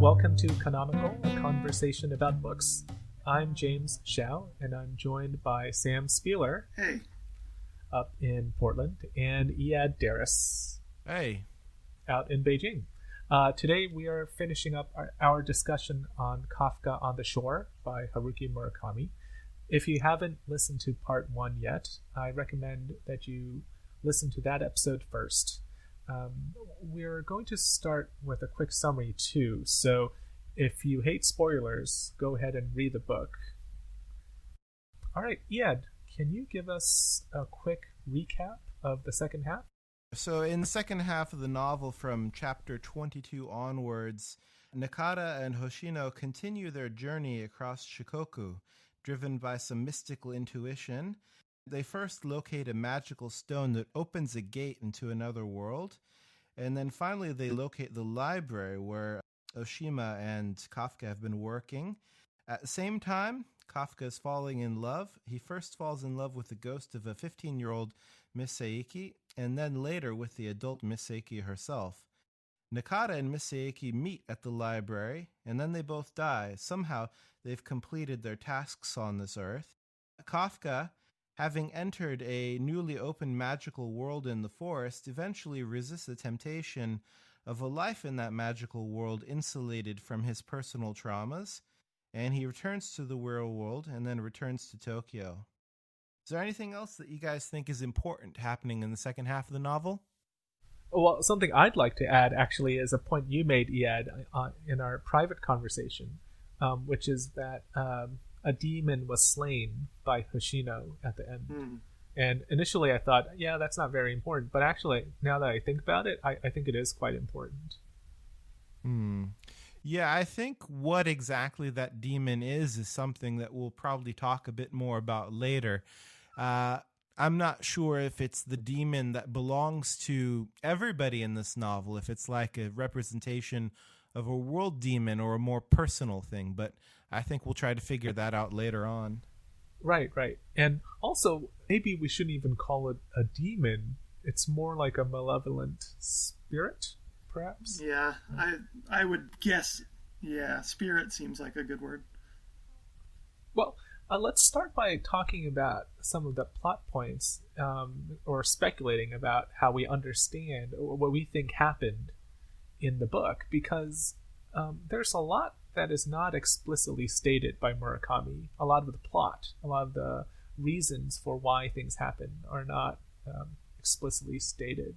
Welcome to Canonical, a conversation about books. I'm James Xiao, and I'm joined by Sam Spieler. Hey. Up in Portland, and Iad Darris. Hey. Out in Beijing. Today we are finishing up our discussion on Kafka on the Shore by Haruki Murakami. If you haven't listened to part 1 yet, I recommend that you listen to that episode first. We're going to start with a quick summary too, so if you hate spoilers, go ahead and read the book. Alright, Iad, can you give us a quick recap of the second half? So in the second half of the novel, from chapter 22 onwards, Nakata and Hoshino continue their journey across Shikoku, driven by some mystical intuition. They first locate a magical stone that opens a gate into another world, and then finally they locate the library where Oshima and Kafka have been working. At the same time, Kafka is falling in love. He first falls in love with the ghost of a 15-year-old Miss Seiki, and then later with the adult Miss Seiki herself. Nakata and Miss Seiki meet at the library, and then they both die. Somehow they've completed their tasks on this earth. Kafka, having entered a newly opened magical world in the forest, eventually resists the temptation of a life in that magical world insulated from his personal traumas, and he returns to the real world and then returns to Tokyo. Is there anything else that you guys think is important happening in the second half of the novel? Well, something I'd like to add, actually, is a point you made, Iad, in our private conversation, which is that a demon was slain by Hoshino at the end. And initially I thought, yeah, that's not very important. But actually, now that I think about it, I think it is quite important. Yeah, I think what exactly that demon is something that we'll probably talk a bit more about later. I'm not sure if it's the demon that belongs to everybody in this novel, if it's like a representation of a world demon or a more personal thing, but I think we'll try to figure that out later on. Right. And also, maybe we shouldn't even call it a demon. It's more like a malevolent spirit, perhaps? Yeah, I would guess, spirit seems like a good word. Well, let's start by talking about some of the plot points, or speculating about how we understand or what we think happened in the book, because there's a lot that is not explicitly stated by Murakami. A lot of the plot, a lot of the reasons for why things happen are not explicitly stated.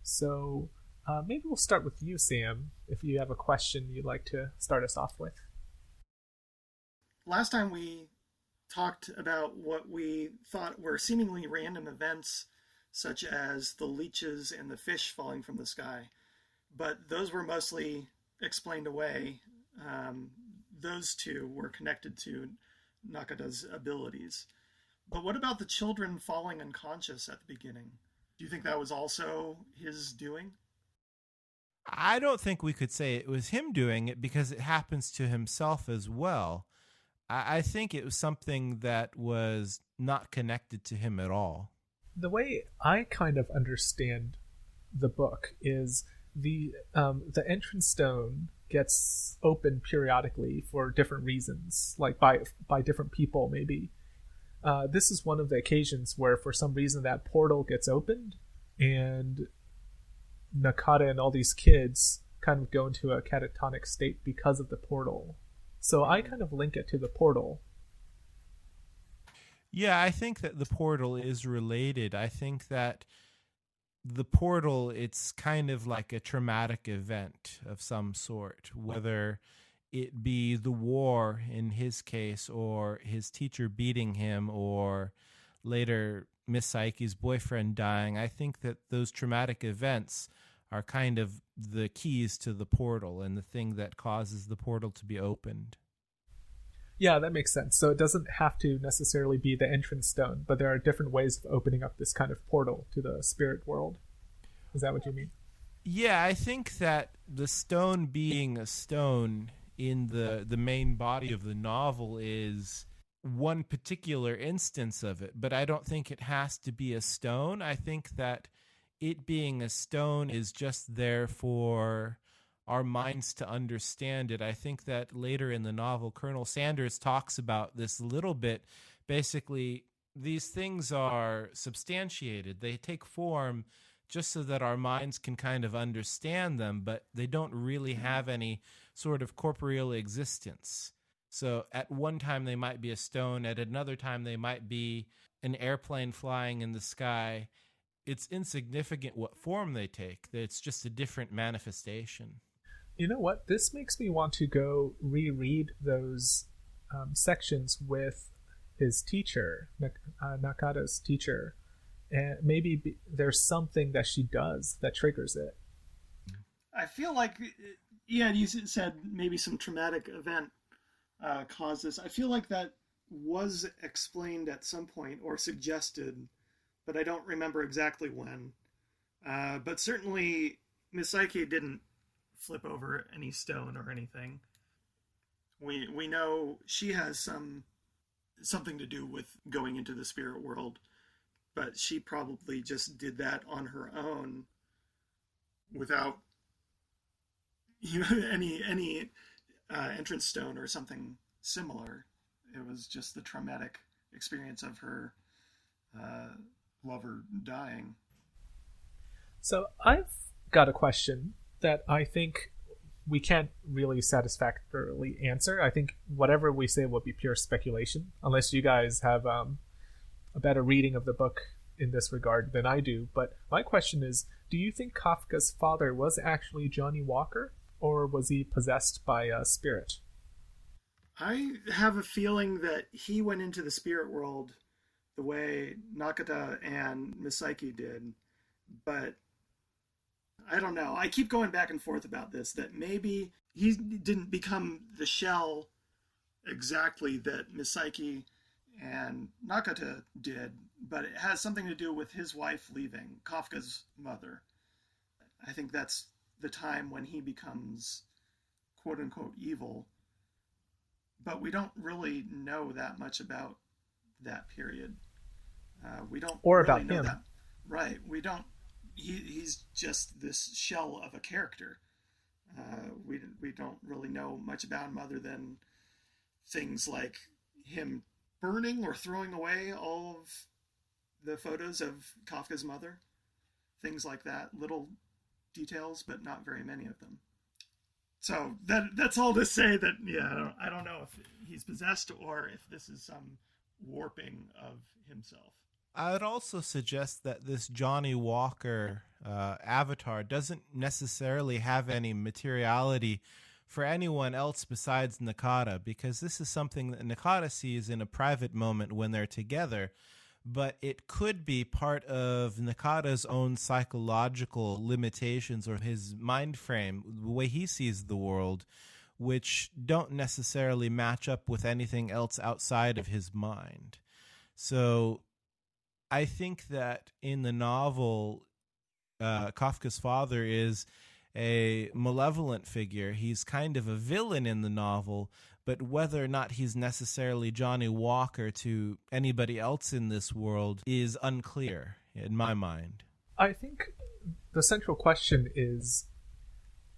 So maybe we'll start with you, Sam, if you have a question you'd like to start us off with. Last time we talked about what we thought were seemingly random events, such as the leeches and the fish falling from the sky, but those were mostly explained away. Those two were connected to Nakata's abilities. But what about the children falling unconscious at the beginning? Do you think that was also his doing? I don't think we could say it was him doing it because it happens to himself as well. I think it was something that was not connected to him at all. The way I kind of understand the book is the entrance stone gets opened periodically for different reasons, like by different people maybe. This is one of the occasions where for some reason that portal gets opened and Nakata and all these kids kind of go into a catatonic state because of the portal. So I kind of link it to the portal. Yeah, I think that the portal is related. I think that the portal, it's kind of like a traumatic event of some sort, whether it be the war in his case or his teacher beating him or later Miss Saiki's boyfriend dying. I think that those traumatic events are kind of the keys to the portal and the thing that causes the portal to be opened. Yeah, that makes sense. So it doesn't have to necessarily be the entrance stone, but there are different ways of opening up this kind of portal to the spirit world. Is that what you mean? Yeah, I think that the stone being a stone in the main body of the novel is one particular instance of it, but I don't think it has to be a stone. I think that it being a stone is just there for our minds to understand it. I think that later in the novel, Colonel Sanders talks about this a little bit. Basically, these things are substantiated. They take form just so that our minds can kind of understand them, but they don't really have any sort of corporeal existence. So at one time they might be a stone, at another time they might be an airplane flying in the sky. It's insignificant what form they take. It's just a different manifestation. You know what? This makes me want to go reread those sections with his teacher, Nakata's teacher, and maybe there's something that she does that triggers it. I feel like, yeah, you said maybe some traumatic event caused this. I feel like that was explained at some point or suggested, but I don't remember exactly when. But certainly Misaki didn't flip over any stone or anything. We know she has something to do with going into the spirit world, but she probably just did that on her own without any entrance stone or something similar. It was just the traumatic experience of her lover dying. So I've got a question that I think we can't really satisfactorily answer. I think whatever we say will be pure speculation, unless you guys have a better reading of the book in this regard than I do. But my question is, do you think Kafka's father was actually Johnny Walker, or was he possessed by a spirit? I have a feeling that he went into the spirit world the way Nakata and Misaki did, but I don't know. I keep going back and forth about this, that maybe he didn't become the shell exactly that Misaki and Nakata did, but it has something to do with his wife leaving, Kafka's mother. I think that's the time when he becomes quote-unquote evil, but we don't really know that much about that period. We don't or really about know him. that. Right. We don't. He's just this shell of a character. We don't really know much about him other than things like him burning or throwing away all of the photos of Kafka's mother. Things like that. Little details, but not very many of them. So that's all to say that, yeah, I don't know if he's possessed or if this is some warping of himself. I would also suggest that this Johnny Walker avatar doesn't necessarily have any materiality for anyone else besides Nakata, because this is something that Nakata sees in a private moment when they're together, but it could be part of Nakata's own psychological limitations or his mind frame, the way he sees the world, which don't necessarily match up with anything else outside of his mind. So I think that in the novel, Kafka's father is a malevolent figure. He's kind of a villain in the novel, but whether or not he's necessarily Johnny Walker to anybody else in this world is unclear in my mind. I think the central question is,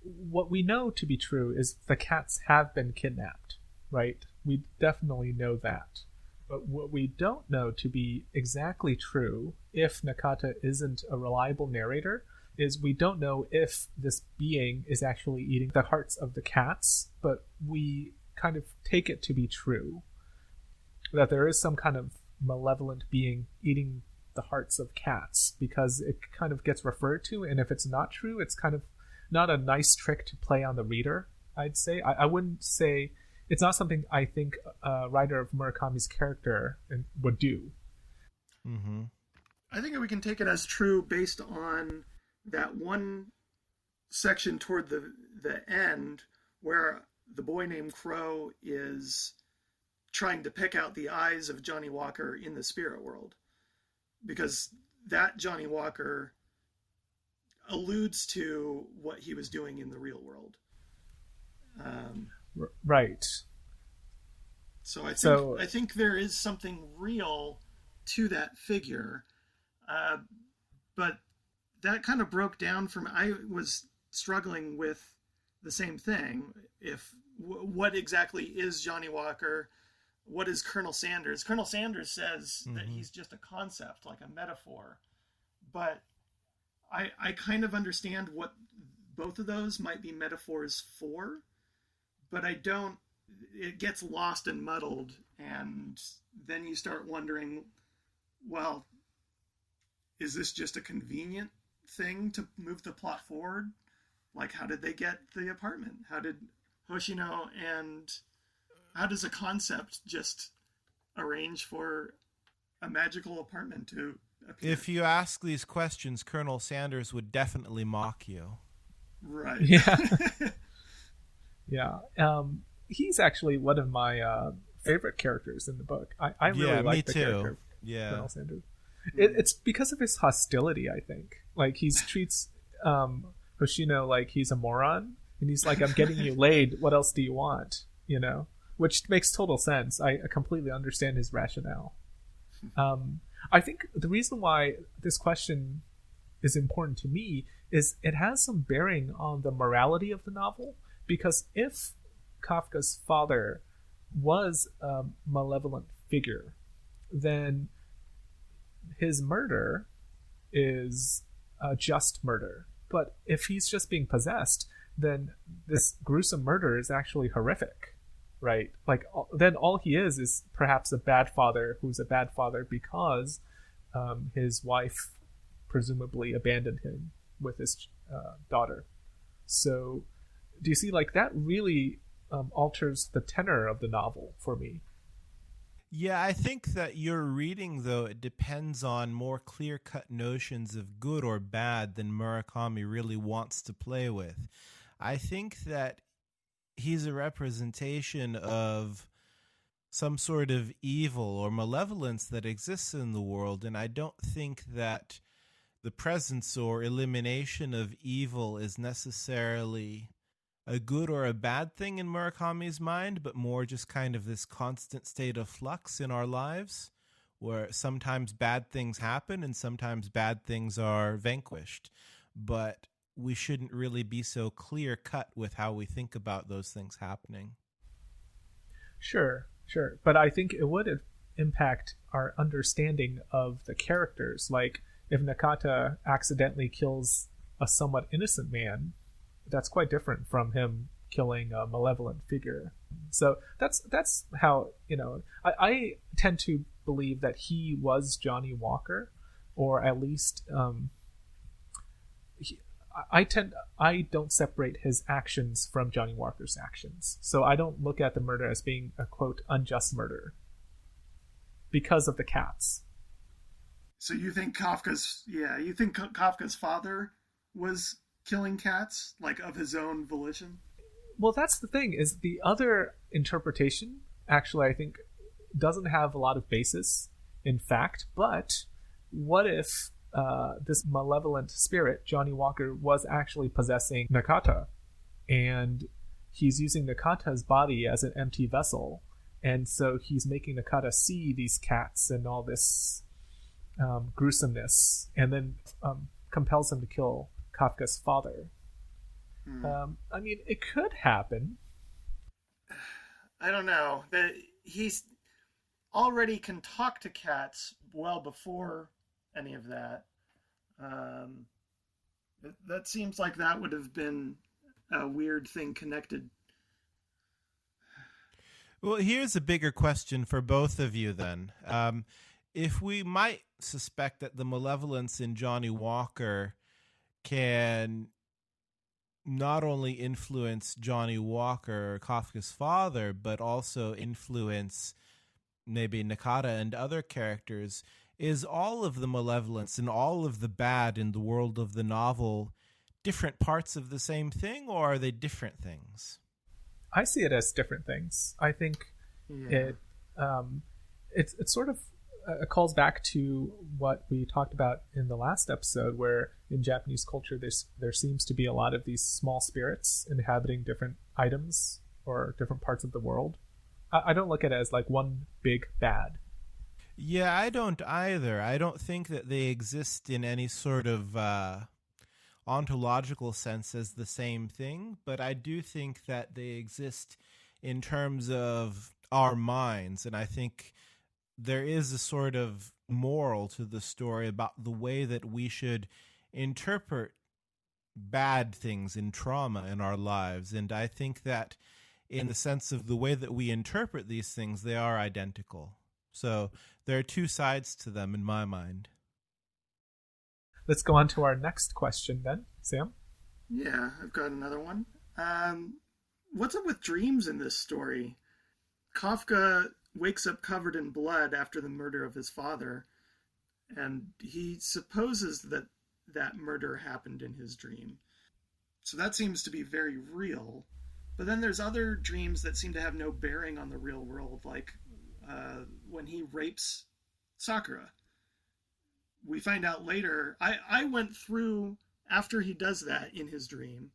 what we know to be true is the cats have been kidnapped, right? We definitely know that. But what we don't know to be exactly true, if Nakata isn't a reliable narrator, is we don't know if this being is actually eating the hearts of the cats, but we kind of take it to be true. That there is some kind of malevolent being eating the hearts of cats, because it kind of gets referred to, and if it's not true, it's kind of not a nice trick to play on the reader, I'd say. I wouldn't say... It's not something I think a writer of Murakami's character would do. Mm-hmm. I think we can take it as true based on that one section toward the end where the boy named Crow is trying to pick out the eyes of Johnny Walker in the spirit world. Because that Johnny Walker alludes to what he was doing in the real world. Right. So I think there is something real to that figure, but that kind of broke down for me. I was struggling with the same thing. What exactly is Johnny Walker? What is Colonel Sanders? Colonel Sanders says that he's just a concept, like a metaphor. But I kind of understand what both of those might be metaphors for, but I don't. It gets lost and muddled, and then you start wondering, well, is this just a convenient thing to move the plot forward? Like, how did they get the apartment? How did Hoshino and how does a concept just arrange for a magical apartment to appear? If you ask these questions, Colonel Sanders would definitely mock you. Right. Yeah. Yeah. He's actually one of my favorite characters in the book. I really like the character of Colonel Sanders. It's because of his hostility, I think. Like, he treats Hoshino like he's a moron, and he's like, I'm getting you laid, what else do you want? You know? Which makes total sense. I completely understand his rationale. I think the reason why this question is important to me is it has some bearing on the morality of the novel, because if Kafka's father was a malevolent figure, then his murder is a just murder. But if he's just being possessed, then this gruesome murder is actually horrific, right? Like, then all he is perhaps a bad father who's a bad father because his wife presumably abandoned him with his daughter. So do you see, like, that really alters the tenor of the novel for me. Yeah, I think that your reading, though, it depends on more clear-cut notions of good or bad than Murakami really wants to play with. I think that he's a representation of some sort of evil or malevolence that exists in the world, and I don't think that the presence or elimination of evil is necessarily a good or a bad thing in Murakami's mind, but more just kind of this constant state of flux in our lives, where sometimes bad things happen and sometimes bad things are vanquished. But we shouldn't really be so clear-cut with how we think about those things happening. Sure. But I think it would impact our understanding of the characters. Like, if Nakata accidentally kills a somewhat innocent man, that's quite different from him killing a malevolent figure. So that's how, I tend to believe that he was Johnny Walker, or at least I don't separate his actions from Johnny Walker's actions. So I don't look at the murder as being a, quote, unjust murder because of the cats. So you think Kafka's father was killing cats, like, of his own volition? Well, that's the thing, is the other interpretation actually, I think, doesn't have a lot of basis in fact. But what if this malevolent spirit, Johnny Walker, was actually possessing Nakata, and he's using Nakata's body as an empty vessel, and so he's making Nakata see these cats and all this gruesomeness, and then compels him to kill Kafka's father. I mean, it could happen. I don't know. He's already can talk to cats well before any of that. That seems like that would have been a weird thing connected. Well, here's a bigger question for both of you then. If we might suspect that the malevolence in Johnny Walker can not only influence Johnny Walker, Kafka's father, but also influence maybe Nakata and other characters, is all of the malevolence and all of the bad in the world of the novel different parts of the same thing, or are they different things? I see it as different things. I think it sort of calls back to what we talked about in the last episode, where in Japanese culture there seems to be a lot of these small spirits inhabiting different items or different parts of the world. I don't look at it as like one big bad. Yeah, I don't either. I don't think that they exist in any sort of ontological sense as the same thing, but I do think that they exist in terms of our minds. And I think there is a sort of moral to the story about the way that we should interpret bad things in trauma in our lives. And I think that in the sense of the way that we interpret these things, they are identical. So there are two sides to them in my mind. Let's go on to our next question then, Sam. Yeah, I've got another one. What's up with dreams in this story? Kafka wakes up covered in blood after the murder of his father, and he supposes that that murder happened in his dream. So that seems to be very real. But then there's other dreams that seem to have no bearing on the real world, like when he rapes Sakura. We find out later, I went through, after he does that in his dream,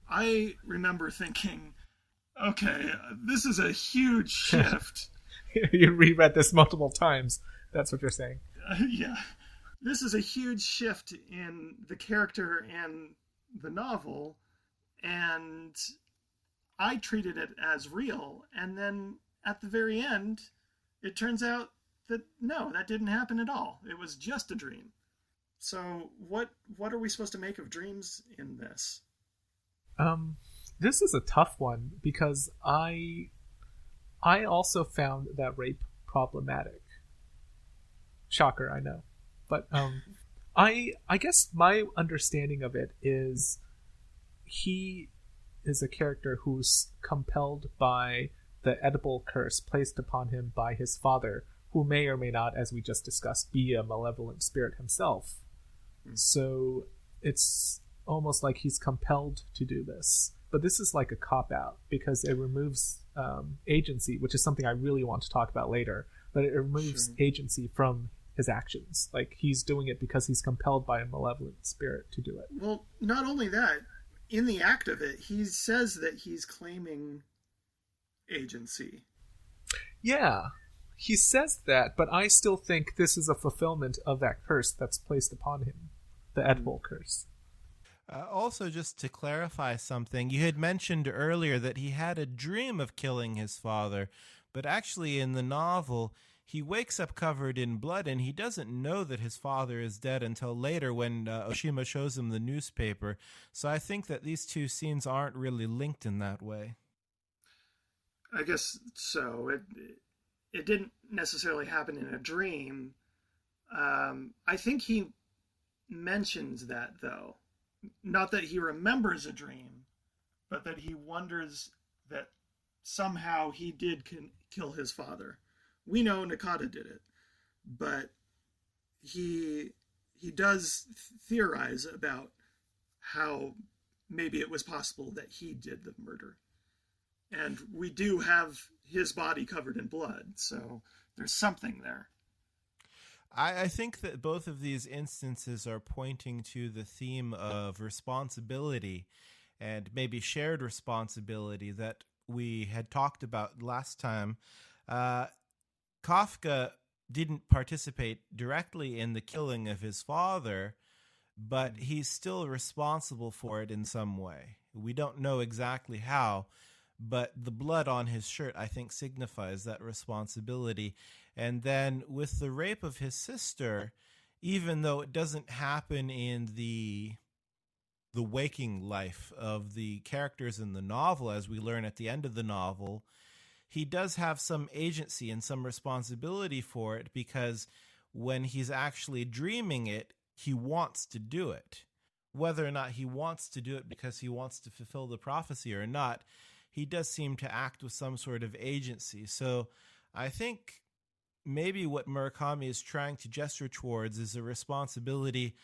I remember thinking, okay, this is a huge shift. You reread this multiple times. That's what you're saying. Yeah. This is a huge shift in the character and the novel, and I treated it as real. And then at the very end, it turns out that no, that didn't happen at all. It was just a dream. So what are we supposed to make of dreams in this? This is a tough one because I also found that rape problematic. Shocker, I know. But I guess my understanding of it is he is a character who's compelled by the edible curse placed upon him by his father, who may or may not, as we just discussed, be a malevolent spirit himself. So it's almost like he's compelled to do this. But this is like a cop-out because it removes agency, which is something I really want to talk about later. But it removes agency from his actions. Like, he's doing it because he's compelled by a malevolent spirit to do it. Well, not only that, in the act of it, he says that he's claiming agency. Yeah, he says that, but I still think this is a fulfillment of that curse that's placed upon him, the edible curse. Also, just to clarify something, you had mentioned earlier that he had a dream of killing his father, but actually in the novel, he wakes up covered in blood, and he doesn't know that his father is dead until later when Oshima shows him the newspaper. So I think that these two scenes aren't really linked in that way. I guess so. It didn't necessarily happen in a dream. I think he mentions that, though. Not that he remembers a dream, but that he wonders that somehow he did kill his father. We know Nakata did it, but he does theorize about how maybe it was possible that he did the murder. And we do have his body covered in blood, so there's something there. I think that both of these instances are pointing to the theme of responsibility and maybe shared responsibility that we had talked about last time. Kafka didn't participate directly in the killing of his father, but he's still responsible for it in some way. We don't know exactly how, but the blood on his shirt, I think, signifies that responsibility. And then with the rape of his sister, even though it doesn't happen in the waking life of the characters in the novel, as we learn at the end of the novel, he does have some agency and some responsibility for it, because when he's actually dreaming it, he wants to do it. Whether or not he wants to do it because he wants to fulfill the prophecy or not, he does seem to act with some sort of agency. So I think maybe what Murakami is trying to gesture towards is a responsibility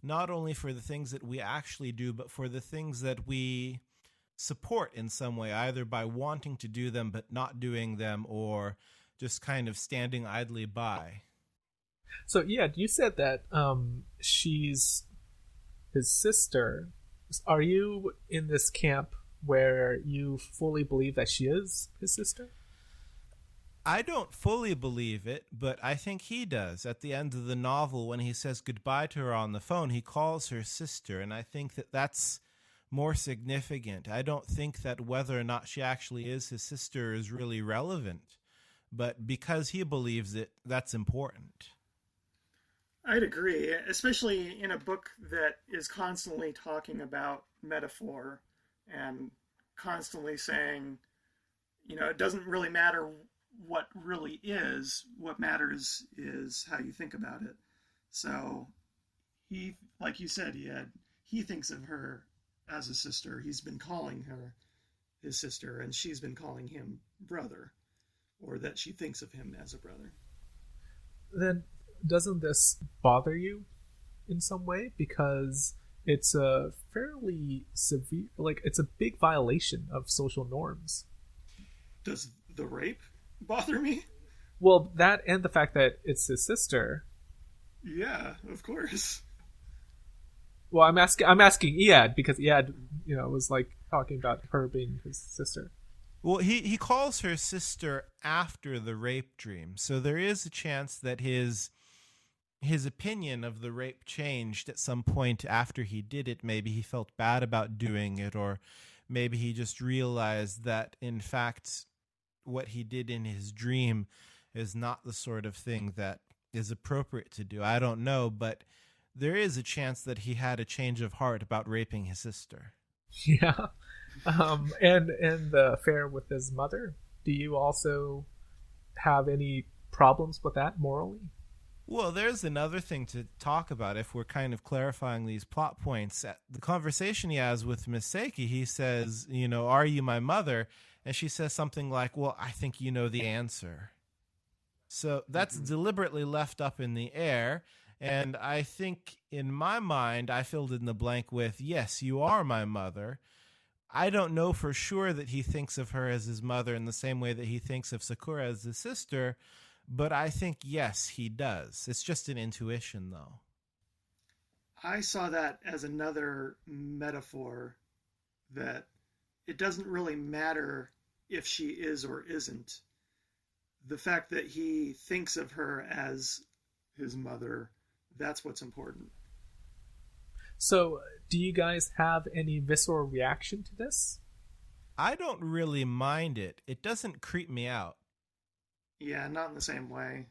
not only for the things that we actually do, but for the things that we support in some way, either by wanting to do them but not doing them, or just kind of standing idly by. So yeah, you said that she's his sister. Are you in this camp where you fully believe that she is his sister? I don't fully believe it, but I think he does. At the end of the novel, when he says goodbye to her on the phone, he calls her sister, and I think that that's more significant. I don't think that whether or not she actually is his sister is really relevant, but because he believes it, that's important. I'd agree, especially in a book that is constantly talking about metaphor and constantly saying, it doesn't really matter what really is. What matters is how you think about it. So he, like you said, he thinks of her as a sister. He's been calling her his sister, and she's been calling him brother, or that she thinks of him as a brother. Then doesn't this bother you in some way? Because it's a fairly severe, it's a big violation of social norms. Does the rape bother me? Well, that and the fact that it's his sister. Yeah, of course. Well, I'm asking Iad, because Iad, was talking about her being his sister. Well, he calls her sister after the rape dream, so there is a chance that his opinion of the rape changed at some point after he did it. Maybe he felt bad about doing it, or maybe he just realized that, in fact, what he did in his dream is not the sort of thing that is appropriate to do. I don't know, but there is a chance that he had a change of heart about raping his sister. Yeah. And the affair with his mother, do you also have any problems with that morally? Well, there's another thing to talk about if we're kind of clarifying these plot points. The conversation he has with Misaki, he says, are you my mother? And she says something like, well, I think you know the answer. So that's deliberately left up in the air. And I think in my mind, I filled in the blank with, yes, you are my mother. I don't know for sure that he thinks of her as his mother in the same way that he thinks of Sakura as his sister, but I think, yes, he does. It's just an intuition, though. I saw that as another metaphor that it doesn't really matter if she is or isn't. The fact that he thinks of her as his mother, that's what's important. So, do you guys have any visceral reaction to this? I don't really mind it. It doesn't creep me out. Yeah, not in the same way.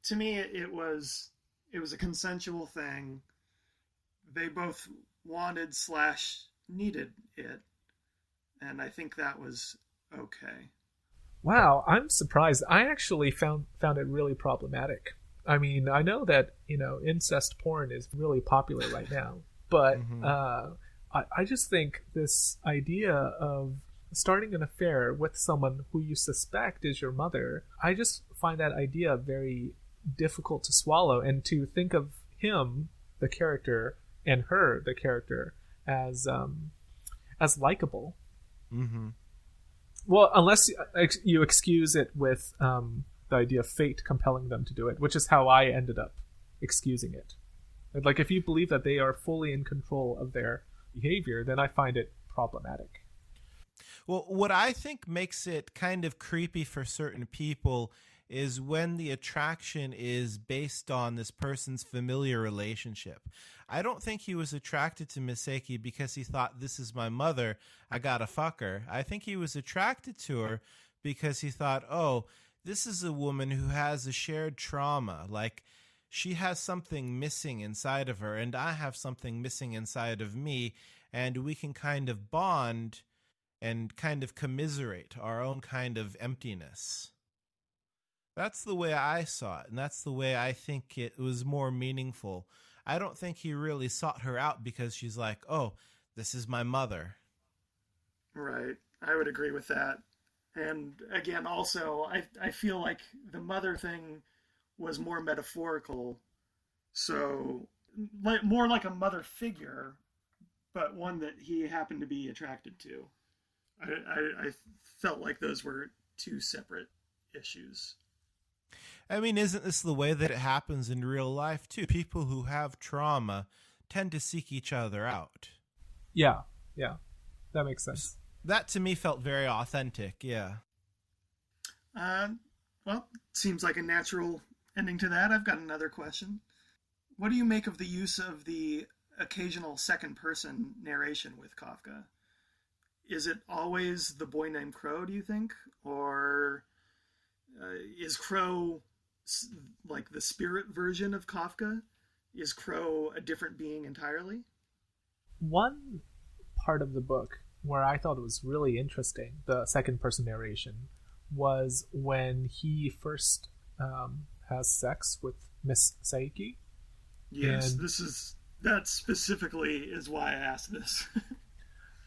To me, it was a consensual thing. They both wanted / needed it, and I think that was okay. Wow, I'm surprised. I actually found it really problematic. I mean, I know that incest porn is really popular right now, but I just think this idea of starting an affair with someone who you suspect is your mother, I just find that idea very difficult to swallow, and to think of him, the character, and her, the character, as likable. Mm-hmm. Well, unless you excuse it with the idea of fate compelling them to do it, which is how I ended up excusing it. Like, if you believe that they are fully in control of their behavior, then I find it problematic. Well, what I think makes it kind of creepy for certain people is when the attraction is based on this person's familiar relationship. I don't think he was attracted to Misaki because he thought, this is my mother, I gotta fuck her. I think he was attracted to her because he thought, oh, this is a woman who has a shared trauma. Like, she has something missing inside of her, and I have something missing inside of me, and we can kind of bond and kind of commiserate our own kind of emptiness. That's the way I saw it, and that's the way I think it was more meaningful. I don't think he really sought her out because she's like, oh, this is my mother. Right. I would agree with that. And again, also, I feel like the mother thing was more metaphorical. So, more like a mother figure, but one that he happened to be attracted to. I felt like those were two separate issues. I mean, isn't this the way that it happens in real life, too? People who have trauma tend to seek each other out. Yeah. That makes sense. That, to me, felt very authentic, yeah. Well, Well, seems like a natural ending to that. I've got another question. What do you make of the use of the occasional second-person narration with Kafka? Is it always the boy named Crow, do you think? Or is Crow like the spirit version of Kafka? Is Crow a different being entirely? One part of the book where I thought it was really interesting, the second person narration, was when he first has sex with Miss Saiki. Yes, that specifically is why I asked this.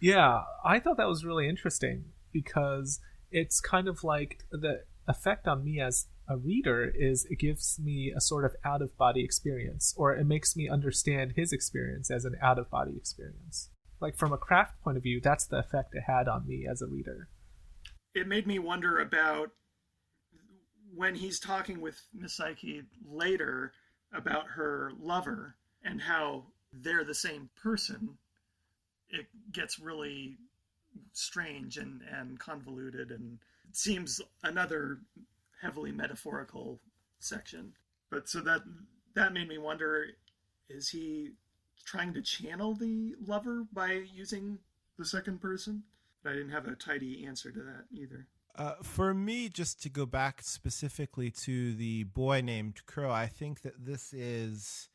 Yeah, I thought that was really interesting because it's kind of like the effect on me as a reader is it gives me a sort of out-of-body experience, or it makes me understand his experience as an out-of-body experience. Like from a craft point of view, that's the effect it had on me as a reader. It made me wonder about when he's talking with Miss Psyche later about her lover and how they're the same person. It gets really strange and convoluted, and it seems another heavily metaphorical section. But so that made me wonder, is he trying to channel the lover by using the second person? But I didn't have a tidy answer to that either. For me, just to go back specifically to the boy named Crow, I think that this is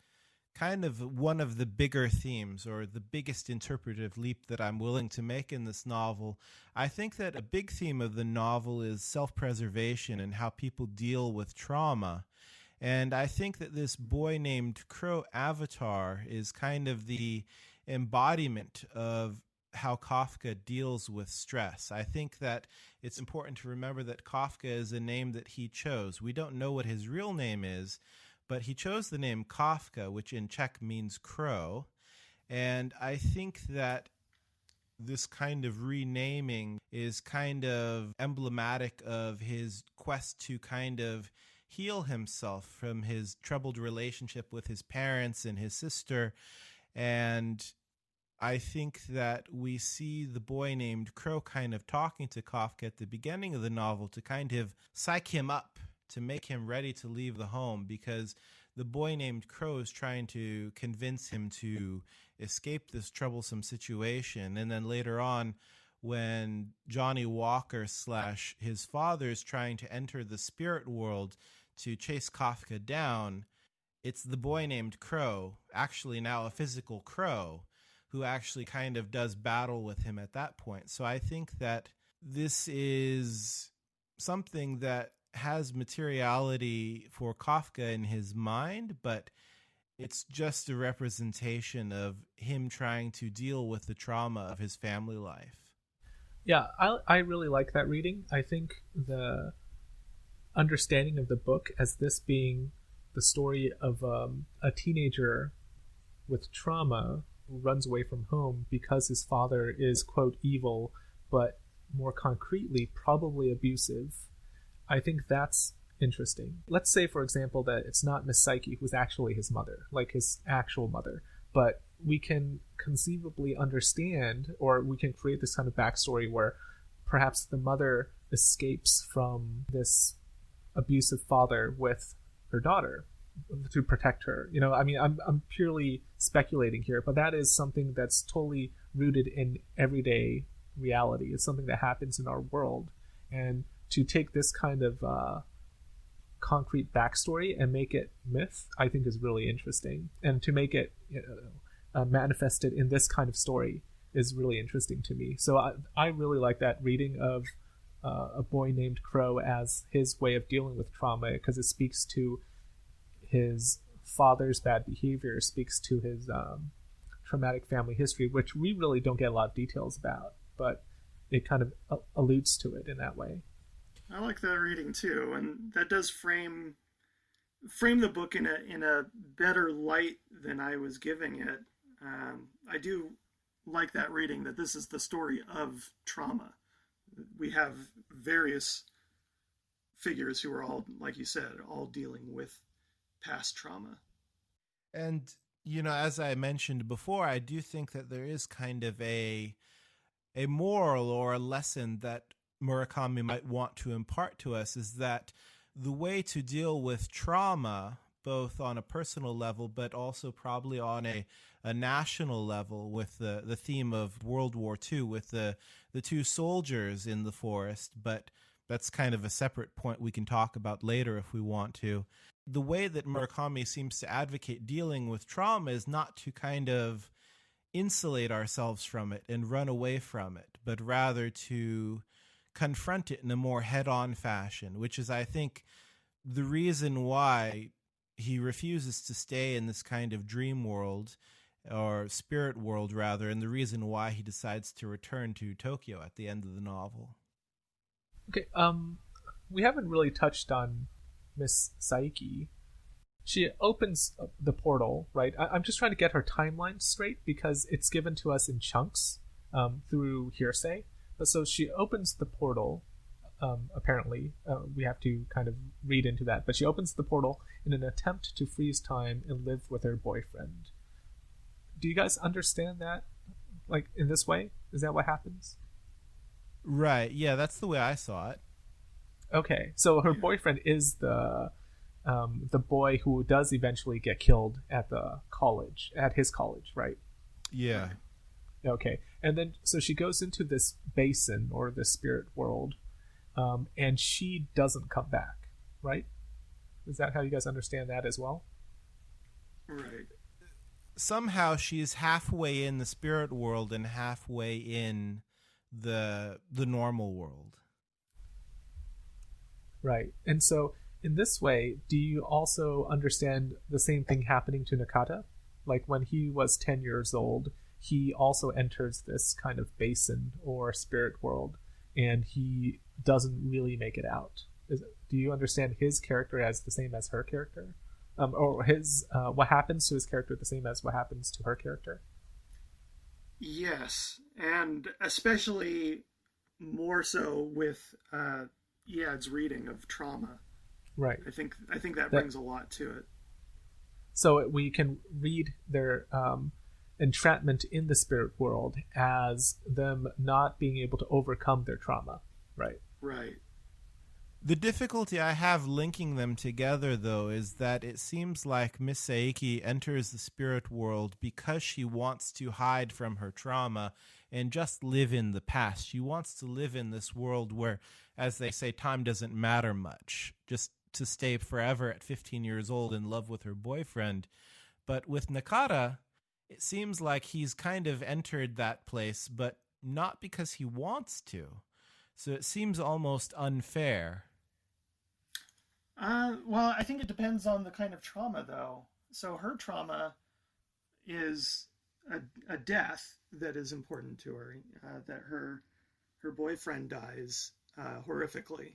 kind of one of the bigger themes, or the biggest interpretive leap that I'm willing to make in this novel. I think that a big theme of the novel is self-preservation and how people deal with trauma. And I think that this boy named Crow avatar is kind of the embodiment of how Kafka deals with stress. I think that it's important to remember that Kafka is a name that he chose. We don't know what his real name is, but he chose the name Kafka, which in Czech means crow. And I think that this kind of renaming is kind of emblematic of his quest to kind of heal himself from his troubled relationship with his parents and his sister. And I think that we see the boy named Crow kind of talking to Kafka at the beginning of the novel to kind of psych him up, to make him ready to leave the home, because the boy named Crow is trying to convince him to escape this troublesome situation. And then later on, when Johnny Walker / his father is trying to enter the spirit world to chase Kafka down, it's the boy named Crow, actually now a physical crow, who actually kind of does battle with him at that point. So I think that this is something that has materiality for Kafka in his mind, but it's just a representation of him trying to deal with the trauma of his family life. Yeah, I really like that reading. I think the understanding of the book as this being the story of a teenager with trauma who runs away from home because his father is, quote, evil, but more concretely, probably abusive. I think that's interesting. Let's say, for example, that it's not Miss Psyche who's actually his mother, like his actual mother, but we can conceivably understand, or we can create this kind of backstory where perhaps the mother escapes from this abusive father with her daughter to protect her. You know, I mean, I'm purely speculating here, but that is something that's totally rooted in everyday reality. It's something that happens in our world. And to take this kind of concrete backstory and make it myth, I think is really interesting. And to make it manifested in this kind of story is really interesting to me. So I really like that reading of a boy named Crow as his way of dealing with trauma, because it speaks to his father's bad behavior, speaks to his traumatic family history, which we really don't get a lot of details about, but it kind of alludes to it in that way. I like that reading too, and that does frame the book in a better light than I was giving it. I do like that reading, that this is the story of trauma. We have various figures who are all, like you said, all dealing with past trauma. And, you know, as I mentioned before, I do think that there is kind of a moral or a lesson that Murakami might want to impart to us, is that the way to deal with trauma, both on a personal level, but also probably on a national level, with the theme of World War II, with the two soldiers in the forest. But that's kind of a separate point we can talk about later if we want to. The way that Murakami seems to advocate dealing with trauma is not to kind of insulate ourselves from it and run away from it, but rather to confront it in a more head-on fashion, which is, I think, the reason why he refuses to stay in this kind of dream world, or spirit world rather, and the reason why he decides to return to Tokyo at the end of the novel. Okay, we haven't really touched on Miss Saiki. She opens the portal, right? I'm just trying to get her timeline straight because it's given to us in chunks through hearsay. But so she opens the portal, apparently. We have to kind of read into that. But she opens the portal in an attempt to freeze time and live with her boyfriend. Do you guys understand that? Like, in this way? Is that what happens? Right, yeah, that's the way I saw it. Okay, so her boyfriend is the boy who does eventually get killed at his college, right? Yeah. Okay, and then so she goes into this basin or the spirit world, and she doesn't come back, right? Is that how you guys understand that as well? Right. Somehow she's halfway in the spirit world and halfway in the normal world. Right, and so in this way, do you also understand the same thing happening to Nakata? Like when he was 10 years old, he also enters this kind of basin or spirit world, and he doesn't really make it out. Do you understand his character as the same as her character? Or his what happens to his character the same as what happens to her character? Yes, and especially more so with Iad's reading of trauma. Right. I think that brings a lot to it. So we can read their entrapment in the spirit world as them not being able to overcome their trauma. Right. Right. The difficulty I have linking them together, though, is that it seems like Miss Saiki enters the spirit world because she wants to hide from her trauma and just live in the past. She wants to live in this world where, as they say, time doesn't matter much, just to stay forever at 15 years old in love with her boyfriend. But with Nakata, it seems like he's kind of entered that place, but not because he wants to. So it seems almost unfair. Well, I think it depends on the kind of trauma, though. So her trauma is a death that is important to her, that her boyfriend dies horrifically.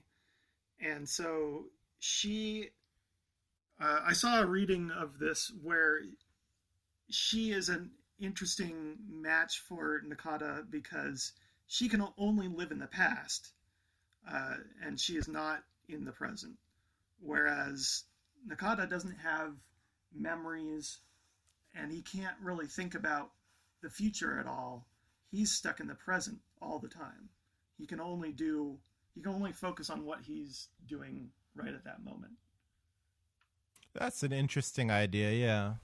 And so I saw a reading of this where she is an interesting match for Nakata because she can only live in the past, and she is not in the present. Whereas Nakata doesn't have memories, and he can't really think about the future at all. He's stuck in the present all the time. He can only focus on what he's doing right at that moment. That's an interesting idea, yeah.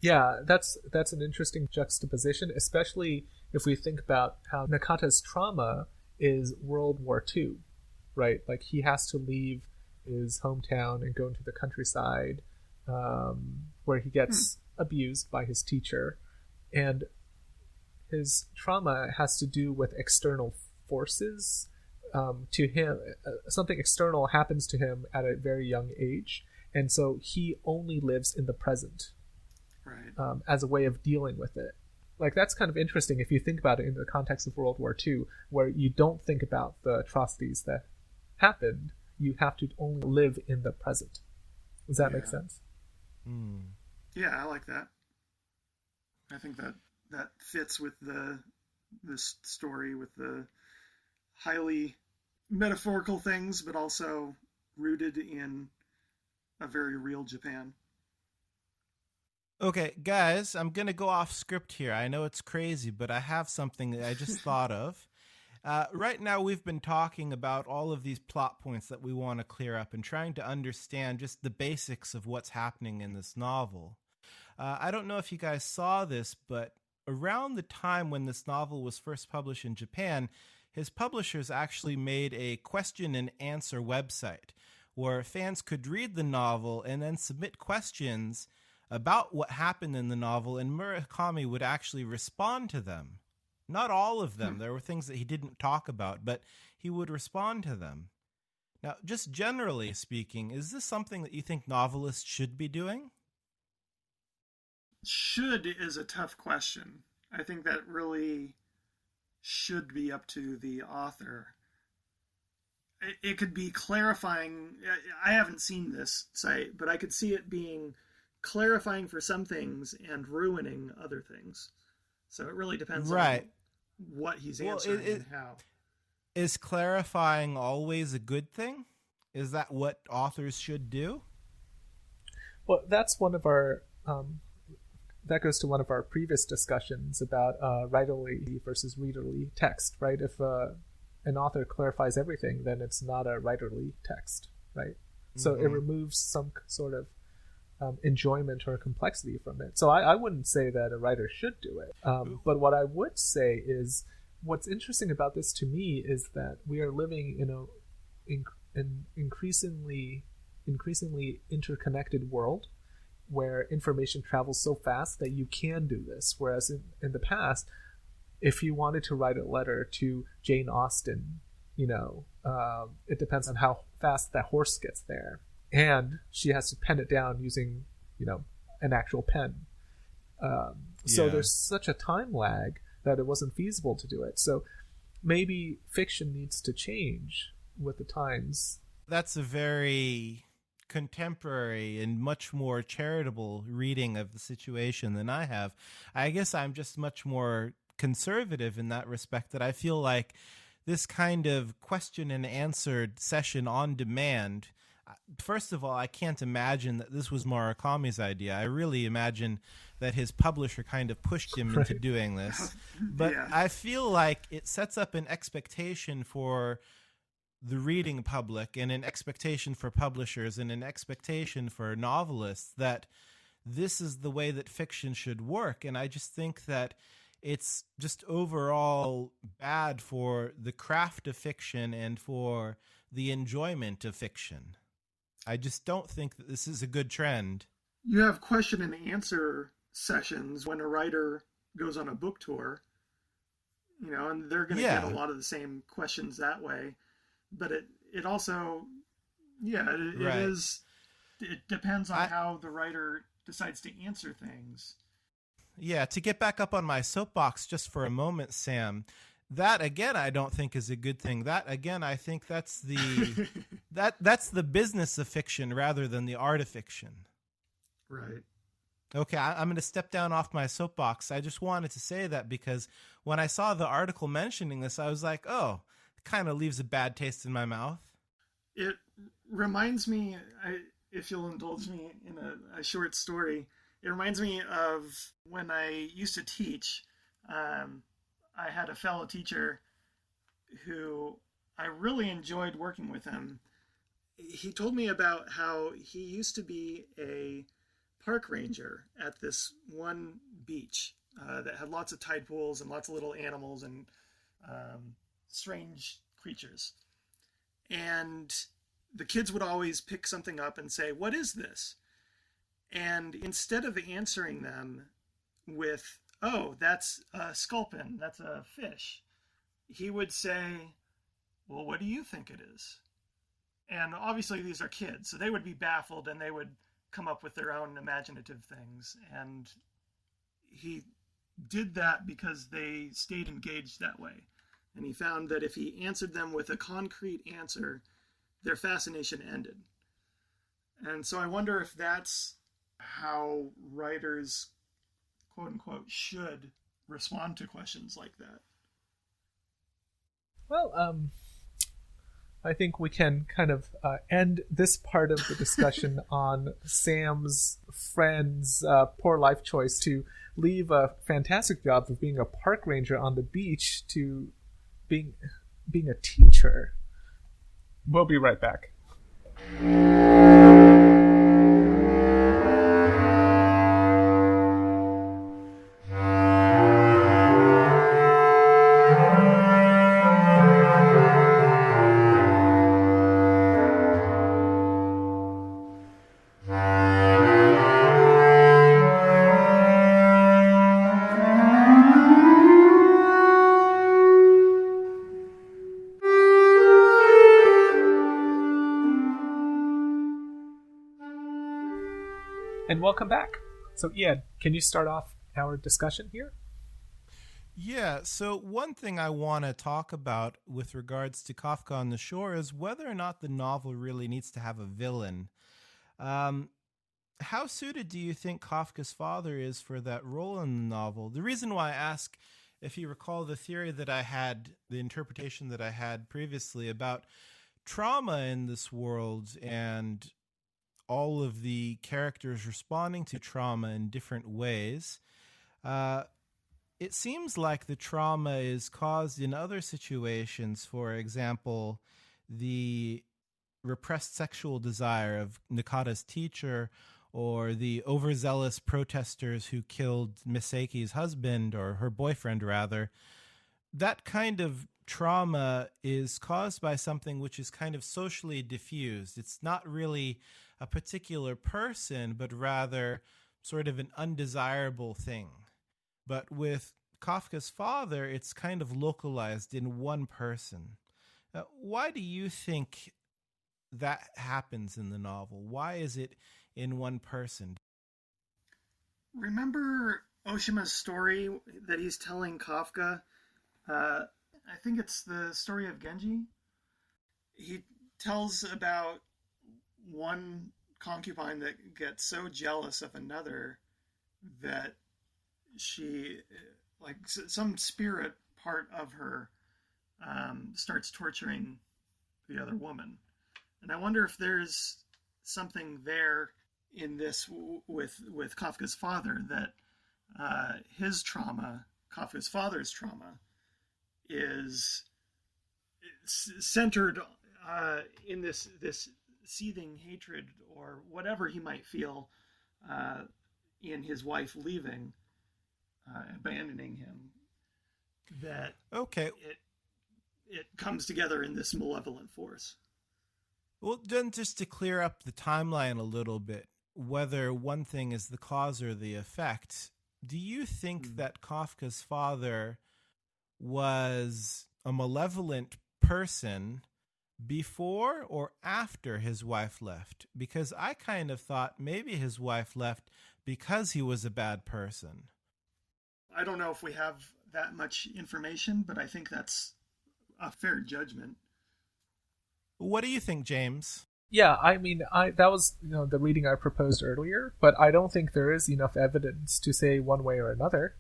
Yeah, that's an interesting juxtaposition, especially if we think about how Nakata's trauma is World War II, right? Like he has to leave his hometown and go into the countryside, where he gets abused by his teacher, and his trauma has to do with external forces. To him, something external happens to him at a very young age, and so he only lives in the present, right? As a way of dealing with it. Like that's kind of interesting if you think about it in the context of World War II, where you don't think about the atrocities that happened. You have to only live in the present. Does that make sense? Mm. Yeah, I like that. I think that fits with this story, with the highly metaphorical things, but also rooted in a very real Japan. Okay, guys, I'm going to go off script here. I know it's crazy, but I have something that I just thought of. Right now, we've been talking about all of these plot points that we want to clear up and trying to understand just the basics of what's happening in this novel. I don't know if you guys saw this, but around the time when this novel was first published in Japan, his publishers actually made a question and answer website where fans could read the novel and then submit questions about what happened in the novel, and Murakami would actually respond to them. Not all of them. There were things that he didn't talk about, but he would respond to them. Now, just generally speaking, is this something that you think novelists should be doing? Should is a tough question. I think that really should be up to the author. It could be clarifying. I haven't seen this site, but I could see it being clarifying for some things and ruining other things. So it really depends on what he's answering and how. Is clarifying always a good thing? Is that what authors should do? Well, that's one of our... that goes to one of our previous discussions about writerly versus readerly text, right? If an author clarifies everything, then it's not a writerly text, right? So it removes some sort of enjoyment or complexity from it. So I wouldn't say that a writer should do it. But what I would say is, what's interesting about this to me is that we are living in an increasingly interconnected world where information travels so fast that you can do this. Whereas in the past, if you wanted to write a letter to Jane Austen, it depends on how fast that horse gets there. And she has to pen it down using, an actual pen. So there's such a time lag that it wasn't feasible to do it. So maybe fiction needs to change with the times. That's a very contemporary and much more charitable reading of the situation than I have. I guess I'm just much more conservative in that respect, that I feel like this kind of question and answer session on demand, first of all, I can't imagine that this was Murakami's idea. I really imagine that his publisher kind of pushed him into doing this. But I feel like it sets up an expectation for the reading public and an expectation for publishers and an expectation for novelists that this is the way that fiction should work. And I just think that it's just overall bad for the craft of fiction and for the enjoyment of fiction. I just don't think that this is a good trend. You have question and answer sessions when a writer goes on a book tour, and they're going to get a lot of the same questions that way. But it also, it depends on how the writer decides to answer things. Yeah, to get back up on my soapbox just for a moment, Sam, that again I don't think is a good thing. That again I think that's the that's the business of fiction rather than the art of fiction. Right. Okay, I'm going to step down off my soapbox. I just wanted to say that because when I saw the article mentioning this, I was like, oh, it kind of leaves a bad taste in my mouth. It reminds me, if you'll indulge me in a short story, it reminds me of when I used to teach. I had a fellow teacher who I really enjoyed working with him. He told me about how he used to be a park ranger at this one beach that had lots of tide pools and lots of little animals and strange creatures. And the kids would always pick something up and say, "What is this?" And instead of answering them with, "Oh, that's a sculpin, that's a fish," he would say, "Well, what do you think it is?" And obviously these are kids, so they would be baffled and they would come up with their own imaginative things. And he did that because they stayed engaged that way. And he found that if he answered them with a concrete answer, their fascination ended. And so I wonder if that's how writers, quote unquote, should respond to questions like that. Well, I think we can kind of end this part of the discussion on Sam's friend's poor life choice to leave a fantastic job of being a park ranger on the beach to being a teacher. We'll be right back. And welcome back. So, Ian, can you start off our discussion here? Yeah, so one thing I want to talk about with regards to Kafka on the Shore is whether or not the novel really needs to have a villain. How suited do you think Kafka's father is for that role in the novel? The reason why I ask, if you recall the theory that I had, the interpretation that I had previously about trauma in this world and all of the characters responding to trauma in different ways, it seems like the trauma is caused in other situations. For example, the repressed sexual desire of Nakata's teacher, or the overzealous protesters who killed Misaki's husband, or her boyfriend rather. That kind of trauma is caused by something which is kind of socially diffused. It's not really a particular person, but rather sort of an undesirable thing. But with Kafka's father, it's kind of localized in one person. Why do you think that happens in the novel? Why is it in one person? Remember Oshima's story that he's telling Kafka? I think it's the story of Genji. He tells about one concubine that gets so jealous of another that she, like some spirit part of her, starts torturing the other woman. And I wonder if there's something there in this with Kafka's father, that his trauma, Kafka's father's trauma, is centered in this seething hatred or whatever he might feel in his wife leaving, abandoning him. That okay, it comes together in this malevolent force. Well, then just to clear up the timeline a little bit, whether one thing is the cause or the effect, do you think that Kafka's father was a malevolent person before or after his wife left? Because I kind of thought maybe his wife left because he was a bad person. I don't know if we have that much information, but I think that's a fair judgment. What do you think, James? Yeah, I mean, that was the reading I proposed earlier, but I don't think there is enough evidence to say one way or another.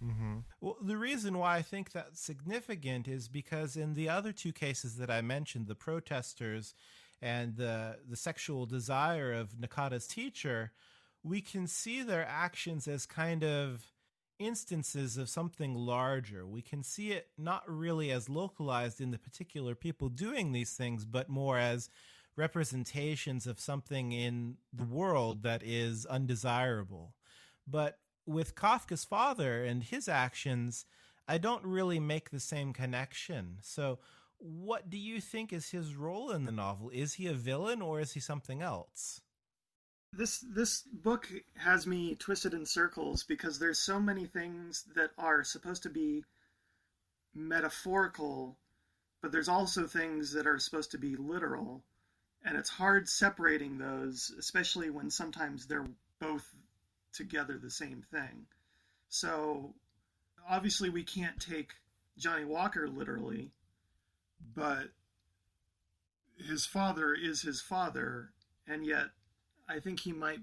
Mm-hmm. Well, the reason why I think that's significant is because in the other two cases that I mentioned, the protesters and the sexual desire of Nakata's teacher, we can see their actions as kind of instances of something larger. We can see it not really as localized in the particular people doing these things, but more as representations of something in the world that is undesirable. But with Kafka's father and his actions, I don't really make the same connection. So what do you think is his role in the novel? Is he a villain or is he something else? This book has me twisted in circles because there's so many things that are supposed to be metaphorical, but there's also things that are supposed to be literal. And it's hard separating those, especially when sometimes they're both together the same thing. So obviously we can't take Johnny Walker literally, but his father is his father, and yet I think he might,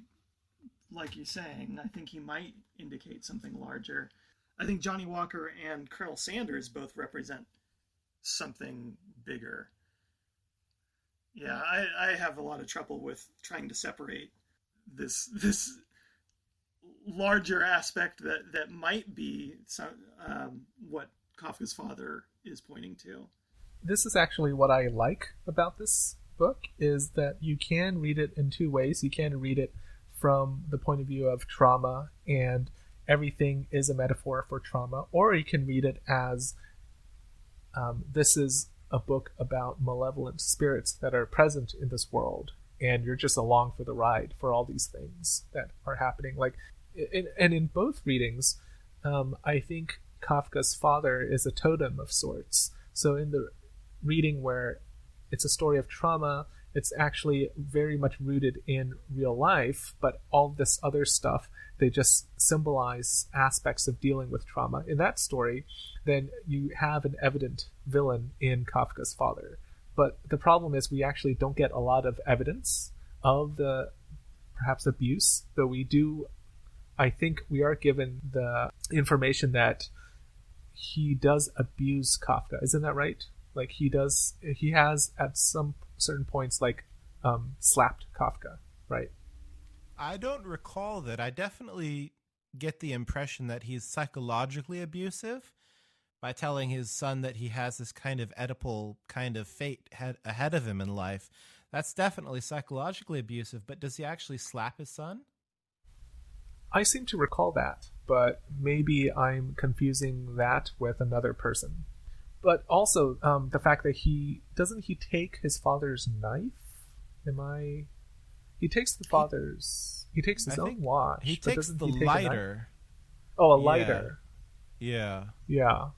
like you're saying, I think he might indicate something larger. I think Johnny Walker and Colonel Sanders both represent something bigger. Yeah, I have a lot of trouble with trying to separate this larger aspect that might be what Kafka's father is pointing to. This is actually what I like about this book, is that you can read it in two ways. You can read it from the point of view of trauma and everything is a metaphor for trauma, or you can read it as this is a book about malevolent spirits that are present in this world, and you're just along for the ride for all these things that are happening. And in both readings, I think Kafka's father is a totem of sorts. So in the reading where it's a story of trauma, it's actually very much rooted in real life, but all this other stuff, they just symbolize aspects of dealing with trauma. In that story, then you have an evident villain in Kafka's father. But the problem is we actually don't get a lot of evidence of the perhaps abuse, though we do, I think we are given the information that he does abuse Kafka. Isn't that right? Like he has at some certain points slapped Kafka, right? I don't recall that. I definitely get the impression that he's psychologically abusive by telling his son that he has this kind of Oedipal kind of fate ahead of him in life. That's definitely psychologically abusive, but does he actually slap his son? I seem to recall that, but maybe I'm confusing that with another person. But also, the fact that he take his father's knife? He takes the father's. He takes his own watch. He takes the lighter. Oh, a lighter. Yeah. Yeah.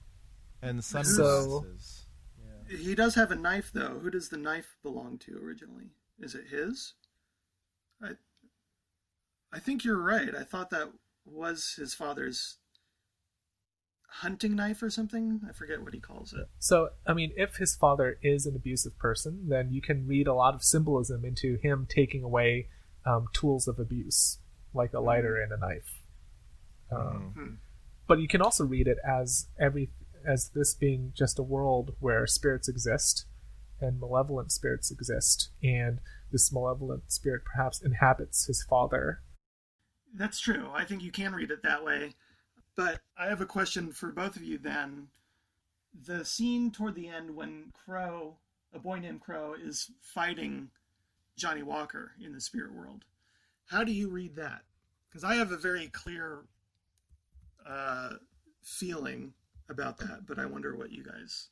And the son passes. Yeah. He does have a knife, though. Who does the knife belong to originally? Is it his? I think you're right. I thought that was his father's hunting knife or something. I forget what he calls it. So, I mean, if his father is an abusive person, then you can read a lot of symbolism into him taking away tools of abuse, like a lighter and a knife. But you can also read it as this being just a world where spirits exist and malevolent spirits exist, and this malevolent spirit perhaps inhabits his father. That's true. I think you can read it that way. But I have a question for both of you then. The scene toward the end when a boy named Crow, is fighting Johnny Walker in the spirit world. How do you read that? Because I have a very clear feeling about that, but I wonder what you guys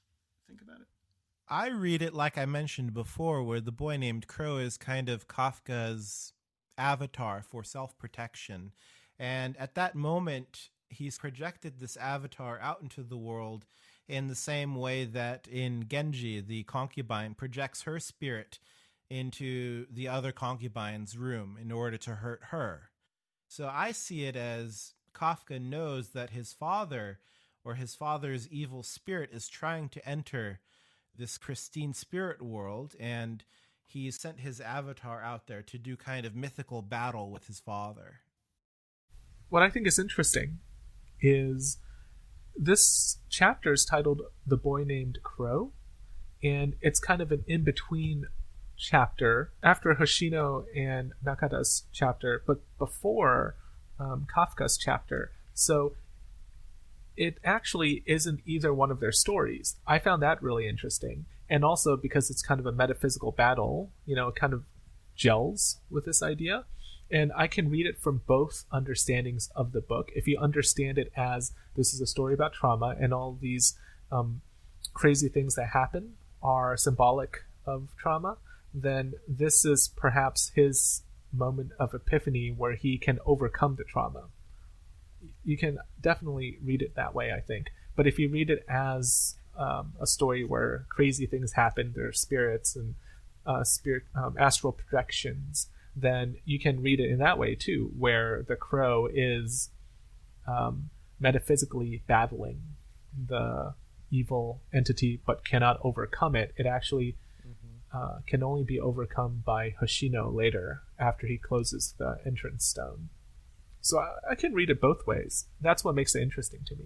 think about it. I read it like I mentioned before, where the boy named Crow is kind of Kafka's avatar for self-protection. And at that moment, he's projected this avatar out into the world in the same way that in Genji, the concubine projects her spirit into the other concubine's room in order to hurt her. So I see it as Kafka knows that his father or his father's evil spirit is trying to enter this pristine spirit world, and he's sent his avatar out there to do kind of mythical battle with his father. What I think is interesting is this chapter is titled The Boy Named Crow, and it's kind of an in-between chapter after Hoshino and Nakata's chapter, but before Kafka's chapter. So it actually isn't either one of their stories. I found that really interesting. And also because it's kind of a metaphysical battle, it kind of gels with this idea. And I can read it from both understandings of the book. If you understand it as this is a story about trauma and all these crazy things that happen are symbolic of trauma, then this is perhaps his moment of epiphany where he can overcome the trauma. You can definitely read it that way, I think. But if you read it as a story where crazy things happen, there are spirits and astral projections, then you can read it in that way too, where the crow is metaphysically battling the evil entity but cannot overcome it. It actually can only be overcome by Hoshino later after he closes the entrance stone. So I can read it both ways. That's what makes it interesting to me.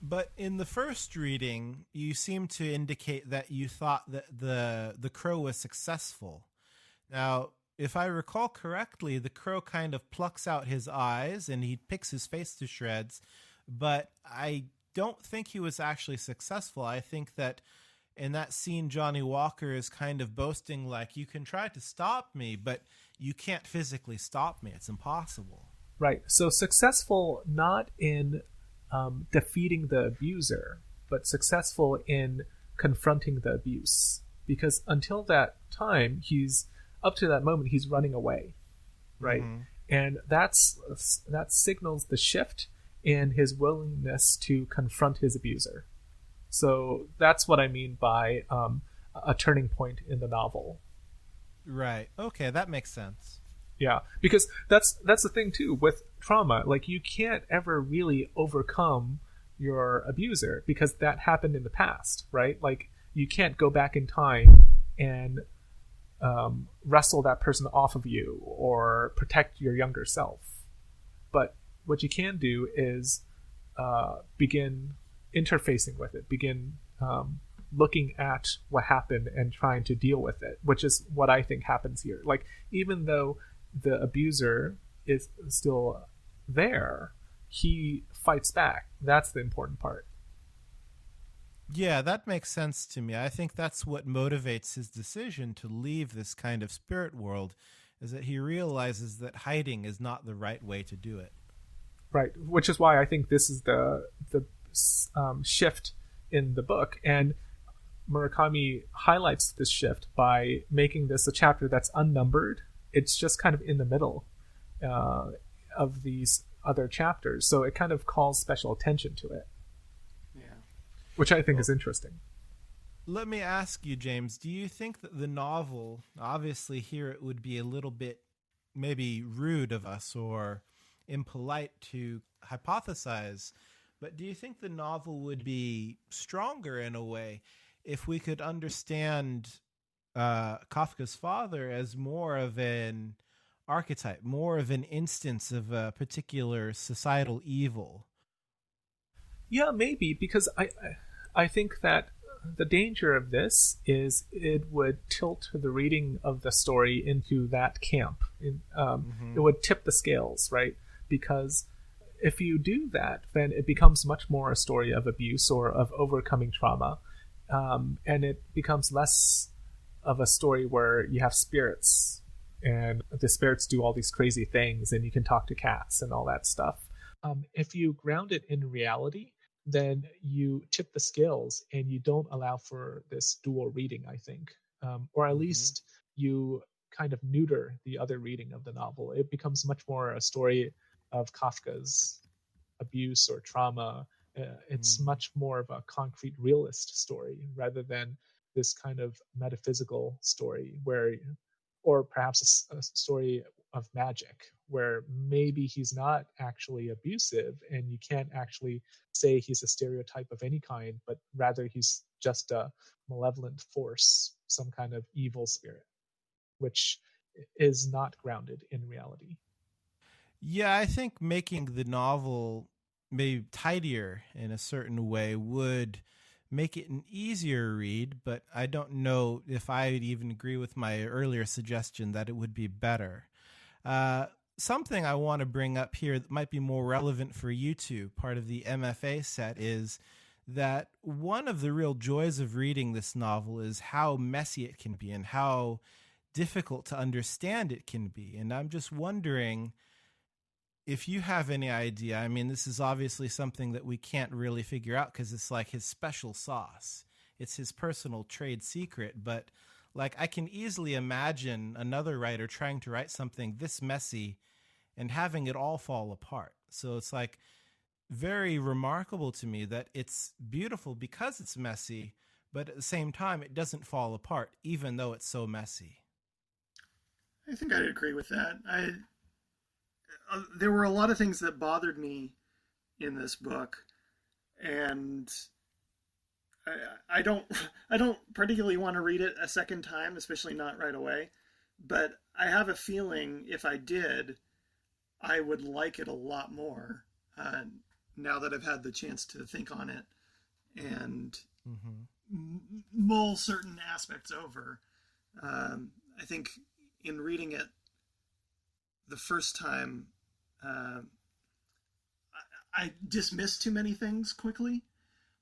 But in the first reading, you seem to indicate that you thought that the crow was successful. Now, if I recall correctly, the crow kind of plucks out his eyes and he picks his face to shreds, but I don't think he was actually successful. I think that in that scene, Johnny Walker is kind of boasting like, you can try to stop me, but you can't physically stop me. It's impossible. Right. So successful not in defeating the abuser, but successful in confronting the abuse. Because until that time, up to that moment, he's running away. Right. Mm-hmm. And that signals the shift in his willingness to confront his abuser. So that's what I mean by a turning point in the novel. Right. Okay, that makes sense. Yeah, because that's the thing too with trauma. Like, you can't ever really overcome your abuser because that happened in the past, right? Like, you can't go back in time and wrestle that person off of you or protect your younger self. But what you can do is begin interfacing with it, begin looking at what happened and trying to deal with it, which is what I think happens here. Like, even though the abuser is still there, he fights back. That's the important part. Yeah, that makes sense to me. I think that's what motivates his decision to leave this kind of spirit world, is that he realizes that hiding is not the right way to do it. Right, which is why I think this is the shift in the book. And Murakami highlights this shift by making this a chapter that's unnumbered. It's just kind of in the middle of these other chapters. So it kind of calls special attention to it. Yeah. Which I think is interesting. Let me ask you, James, do you think that the novel, obviously here it would be a little bit maybe rude of us or impolite to hypothesize, but do you think the novel would be stronger in a way if we could understand Kafka's father as more of an archetype, more of an instance of a particular societal evil? Yeah, maybe, because I think that the danger of this is it would tilt the reading of the story into that camp. It would tip the scales, right? Because if you do that, then it becomes much more a story of abuse or of overcoming trauma. And it becomes less of a story where you have spirits and the spirits do all these crazy things and you can talk to cats and all that stuff. If you ground it in reality, then you tip the scales and you don't allow for this dual reading, I think. Or at least you kind of neuter the other reading of the novel. It becomes much more a story of Kafka's abuse or trauma. It's much more of a concrete realist story rather than this kind of metaphysical story or perhaps a story of magic where maybe he's not actually abusive and you can't actually say he's a stereotype of any kind, but rather he's just a malevolent force, some kind of evil spirit, which is not grounded in reality. Yeah, I think making the novel maybe tidier in a certain way would make it an easier read, but I don't know if I would even agree with my earlier suggestion that it would be better. Something I want to bring up here that might be more relevant for you two, part of the MFA set, is that one of the real joys of reading this novel is how messy it can be and how difficult to understand it can be. And I'm just wondering if you have any idea. I mean, this is obviously something that we can't really figure out because it's like his special sauce. It's his personal trade secret, but like I can easily imagine another writer trying to write something this messy and having it all fall apart. So it's like very remarkable to me that it's beautiful because it's messy, but at the same time, it doesn't fall apart, even though it's so messy. I think I'd agree with that. There were a lot of things that bothered me in this book, and I don't particularly want to read it a second time, especially not right away. But I have a feeling if I did, I would like it a lot more now that I've had the chance to think on it and mull certain aspects over. I think in reading it the first time, I dismiss too many things quickly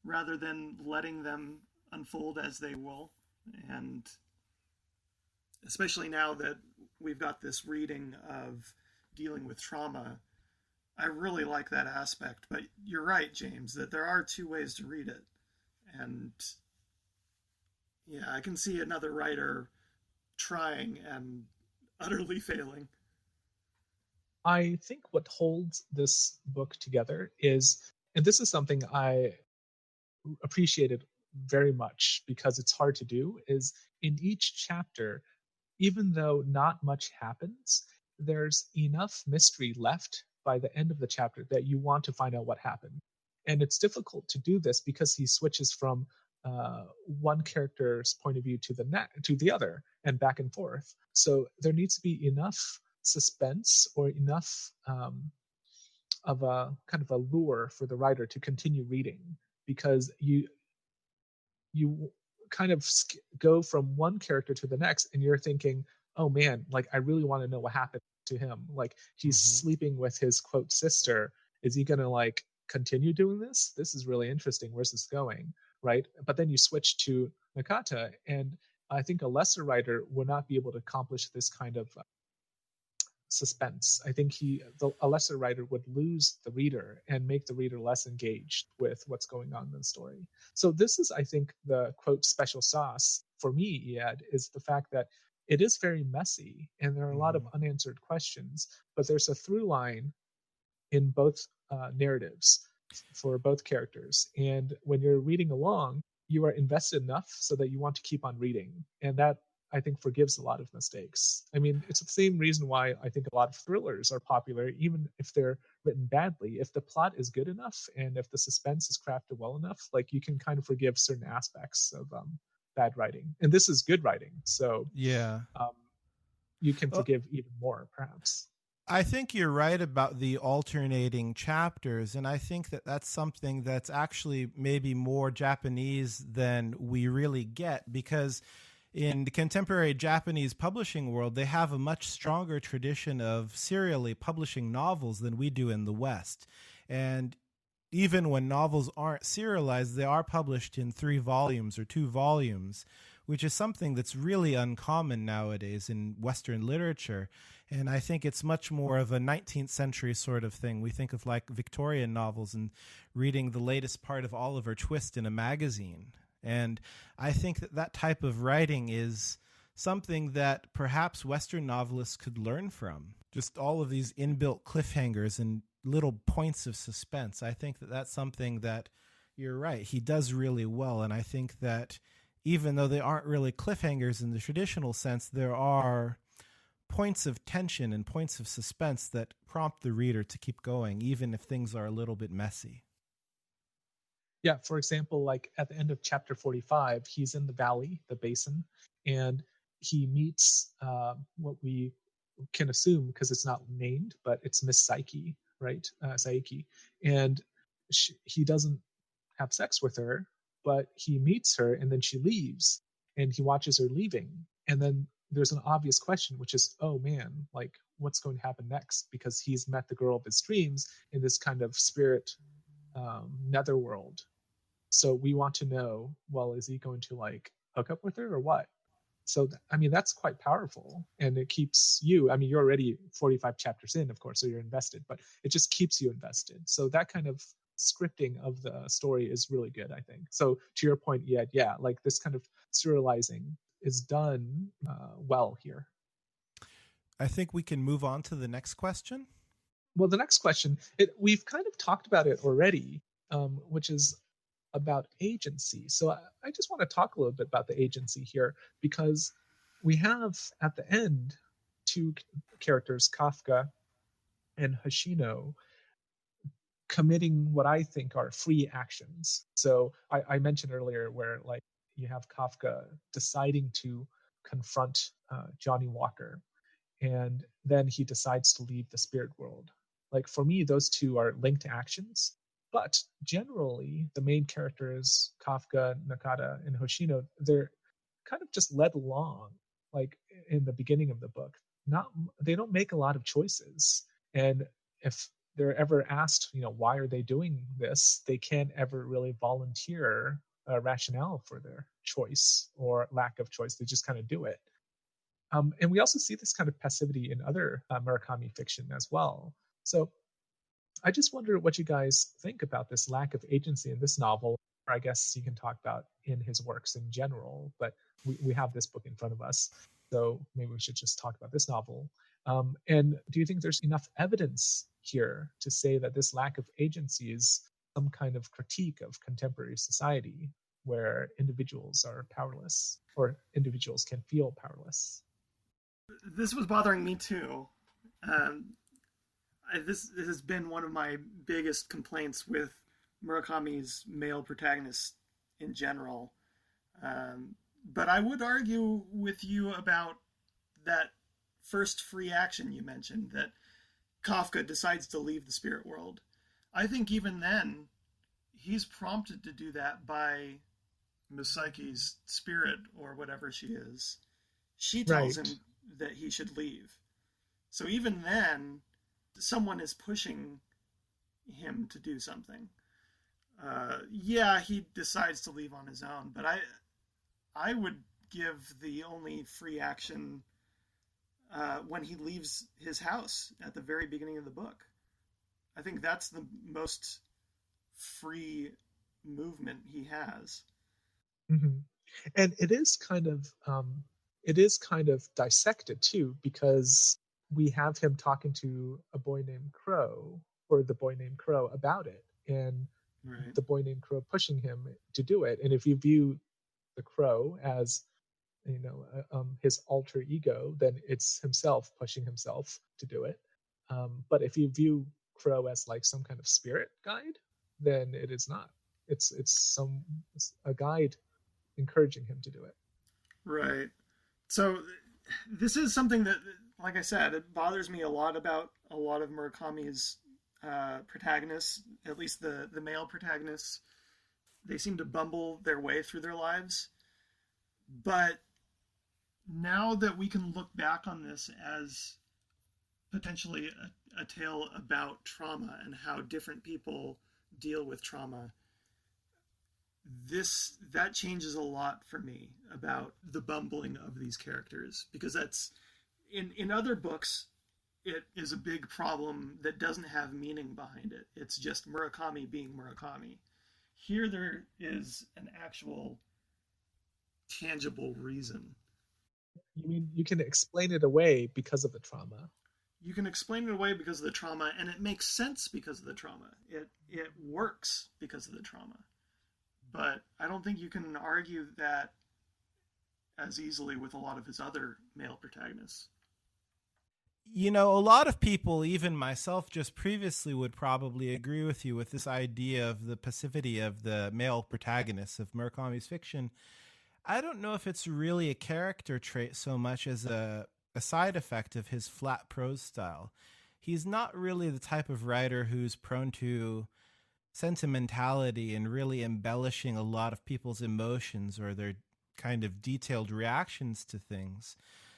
rather than letting them unfold as they will. And especially now that we've got this reading of dealing with trauma, I really like that aspect. But you're right, James, that there are two ways to read it. And yeah, I can see another writer trying and utterly failing. I think what holds this book together is, and this is something I appreciated very much because it's hard to do, is in each chapter, even though not much happens, there's enough mystery left by the end of the chapter that you want to find out what happened. And it's difficult to do this because he switches from one character's point of view to the other and back and forth. So there needs to be enough suspense or enough of a kind of a lure for the writer to continue reading, because you kind of go from one character to the next and you're thinking, oh man, like I really want to know what happened to him. Like he's sleeping with his quote sister. Is he gonna like continue doing this? This is really interesting. Where's this going? Right? But then you switch to Nakata, and I think a lesser writer would not be able to accomplish this kind of suspense. I think a lesser writer would lose the reader and make the reader less engaged with what's going on in the story. So this is, I think, the quote special sauce for me, Iad, is the fact that it is very messy and there are a lot of unanswered questions, but there's a through line in both narratives for both characters. And when you're reading along, you are invested enough so that you want to keep on reading. And that, I think, forgives a lot of mistakes. I mean, it's the same reason why I think a lot of thrillers are popular, even if they're written badly. If the plot is good enough and if the suspense is crafted well enough, like you can kind of forgive certain aspects of bad writing. And this is good writing, so Yeah. You can forgive even more, perhaps. I think you're right about the alternating chapters, and I think that that's something that's actually maybe more Japanese than we really get, because in the contemporary Japanese publishing world, they have a much stronger tradition of serially publishing novels than we do in the West. And even when novels aren't serialized, they are published in 3 volumes or 2 volumes, which is something that's really uncommon nowadays in Western literature. And I think it's much more of a 19th century sort of thing. We think of like Victorian novels and reading the latest part of Oliver Twist in a magazine. And I think that that type of writing is something that perhaps Western novelists could learn from. Just all of these inbuilt cliffhangers and little points of suspense. I think that that's something that, you're right, he does really well. And I think that even though they aren't really cliffhangers in the traditional sense, there are points of tension and points of suspense that prompt the reader to keep going, even if things are a little bit messy. Yeah, for example, like at the end of chapter 45, he's in the valley, the basin, and he meets what we can assume, because it's not named, but it's Miss Psyche, right? Saiki. And he doesn't have sex with her, but he meets her and then she leaves and he watches her leaving. And then there's an obvious question, which is, oh man, like what's going to happen next? Because he's met the girl of his dreams in this kind of spirit netherworld. So we want to know, well, is he going to like hook up with her or what? So, I mean, that's quite powerful, and it keeps you, I mean, you're already 45 chapters in, of course, so you're invested, but it just keeps you invested. So that kind of scripting of the story is really good, I think. So to your point, yeah, like this kind of serializing is done well here. I think we can move on to the next question. Well, the next question, we've kind of talked about it already, which is about agency. So I just want to talk a little bit about the agency here, because we have at the end 2 characters, Kafka and Hoshino, committing what I think are free actions. So I mentioned earlier where like you have Kafka deciding to confront Johnny Walker, and then he decides to leave the spirit world. Like for me, those 2 are linked actions. But generally, the main characters, Kafka, Nakata, and Hoshino, they're kind of just led along, like in the beginning of the book. They don't make a lot of choices. And if they're ever asked, why are they doing this, they can't ever really volunteer a rationale for their choice or lack of choice. They just kind of do it. And we also see this kind of passivity in other Murakami fiction as well. So I just wonder what you guys think about this lack of agency in this novel. Or I guess you can talk about in his works in general, but we have this book in front of us. So maybe we should just talk about this novel. And do you think there's enough evidence here to say that this lack of agency is some kind of critique of contemporary society where individuals are powerless or individuals can feel powerless? This was bothering me too. This has been one of my biggest complaints with Murakami's male protagonists in general. But I would argue with you about that first free action you mentioned, that Kafka decides to leave the spirit world. I think even then, he's prompted to do that by Musaiki's spirit, or whatever she is. She tells him that he should leave. So even then, someone is pushing him to do something. Yeah, he decides to leave on his own, but I would give the only free action when he leaves his house at the very beginning of the book. I think that's the most free movement he has. Mm-hmm. And it is kind of dissected too, because we have him talking to a boy named Crow, or the boy named Crow, about it, and the boy named Crow pushing him to do it. And if you view the Crow as his alter ego, then it's himself pushing himself to do it. But if you view Crow as like some kind of spirit guide, then it is not. It's a guide encouraging him to do it. Right. So this is something that, like I said, it bothers me a lot about a lot of Murakami's protagonists, at least the male protagonists. They seem to bumble their way through their lives. But now that we can look back on this as potentially a tale about trauma and how different people deal with trauma, that changes a lot for me about the bumbling of these characters, because that's in other books it is a big problem that doesn't have meaning behind it. It's just Murakami being Murakami. Here there is an actual tangible reason. You mean you can explain it away because of the trauma? You can explain it away because of the trauma, and it makes sense because of the trauma. It works because of the trauma. But I don't think you can argue that as easily with a lot of his other male protagonists. A lot of people, even myself just previously, would probably agree with you with this idea of the passivity of the male protagonists of Murakami's fiction. I don't know if it's really a character trait so much as a side effect of his flat prose style. He's not really the type of writer who's prone to sentimentality and really embellishing a lot of people's emotions or their kind of detailed reactions to things.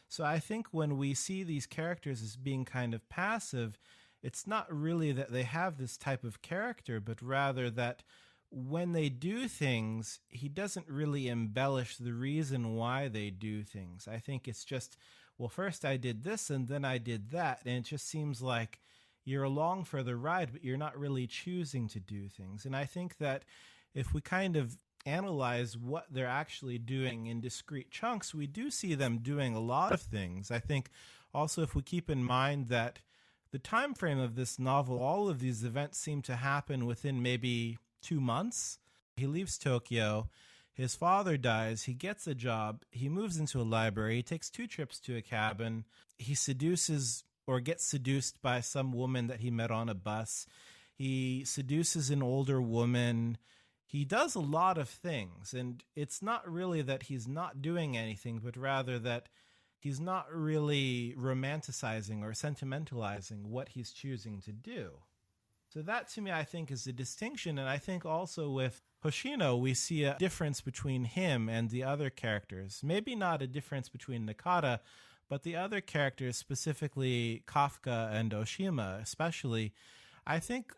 So I think when we see these characters as being kind of passive, it's not really that they have this type of character, but rather that when they do things, he doesn't really embellish the reason why they do things. I think it's just, well, first I did this and then I did that. And it just seems like you're along for the ride, but you're not really choosing to do things. And I think that if we kind of analyze what they're actually doing in discrete chunks, we do see them doing a lot of things. I think also if we keep in mind that the time frame of this novel, all of these events seem to happen within maybe 2 months. He leaves Tokyo, his father dies, he gets a job, he moves into a library, he takes 2 trips to a cabin, he seduces or gets seduced by some woman that he met on a bus, he seduces an older woman. He does a lot of things, and it's not really that he's not doing anything, but rather that he's not really romanticizing or sentimentalizing what he's choosing to do. So that, to me, I think is the distinction. And I think also with Hoshino, we see a difference between him and the other characters. Maybe not a difference between Nakata, but the other characters, specifically Kafka and Oshima especially, I think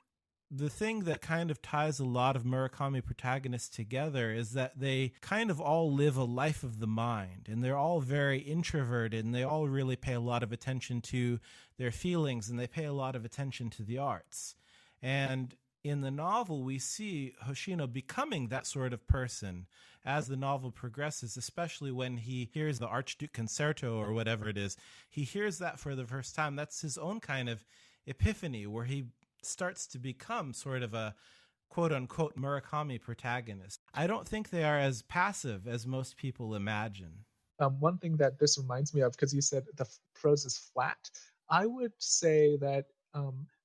the thing that kind of ties a lot of Murakami protagonists together is that they kind of all live a life of the mind, and they're all very introverted, and they all really pay a lot of attention to their feelings, and they pay a lot of attention to the arts. And in the novel, we see Hoshino becoming that sort of person as the novel progresses, especially when he hears the Archduke Concerto or whatever it is. He hears that for the first time. That's his own kind of epiphany, where he starts to become sort of a quote-unquote Murakami protagonist. I don't think they are as passive as most people imagine. One thing that this reminds me of, because you said the prose is flat, I would say that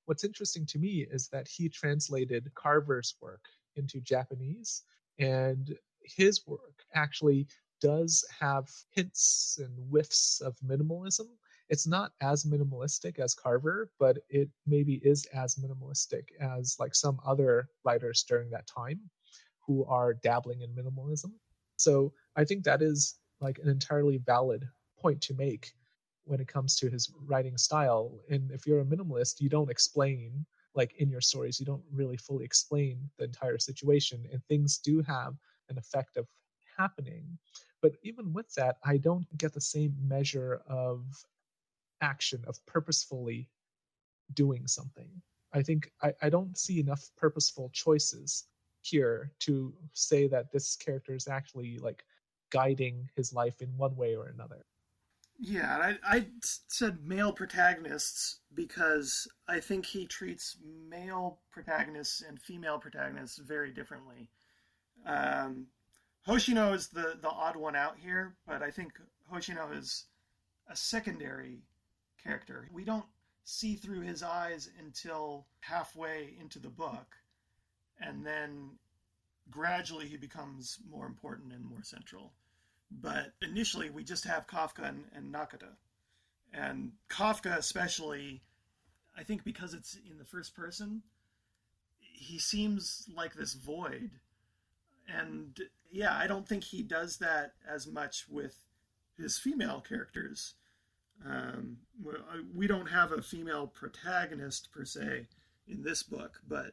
what's interesting to me is that he translated Carver's work into Japanese, and his work actually does have hints and whiffs of minimalism. It's not as minimalistic as Carver, but it maybe is as minimalistic as like some other writers during that time who are dabbling in minimalism. So I think that is like an entirely valid point to make when it comes to his writing style. And if you're a minimalist, you don't explain, like in your stories, you don't really fully explain the entire situation, and things do have an effect of happening. But even with that, I don't get the same measure of action, of purposefully doing something. I think I don't see enough purposeful choices here to say that this character is actually like guiding his life in one way or another. Yeah, I said male protagonists because I think he treats male protagonists and female protagonists very differently. Hoshino is the odd one out here, but I think Hoshino is a secondary character. We don't see through his eyes until halfway into the book, and then gradually he becomes more important and more central. But initially we just have Kafka and Nakata. And Kafka especially, I think because it's in the first person, he seems like this void. And yeah, I don't think he does that as much with his female characters. We don't have a female protagonist per se in this book, but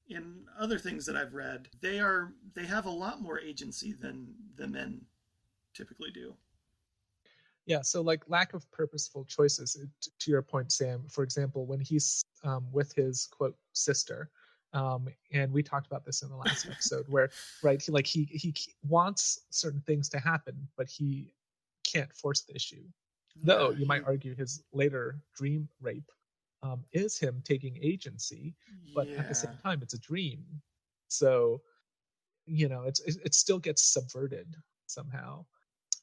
in other things that I've read, they have a lot more agency than the men typically do. Yeah, so like lack of purposeful choices, to your point, Sam. For example, when he's with his quote sister, and we talked about this in the last episode, where right, he wants certain things to happen, but he can't force the issue. Though you might argue his later dream rape is him taking agency, but at the same time it's a dream. So it still gets subverted somehow.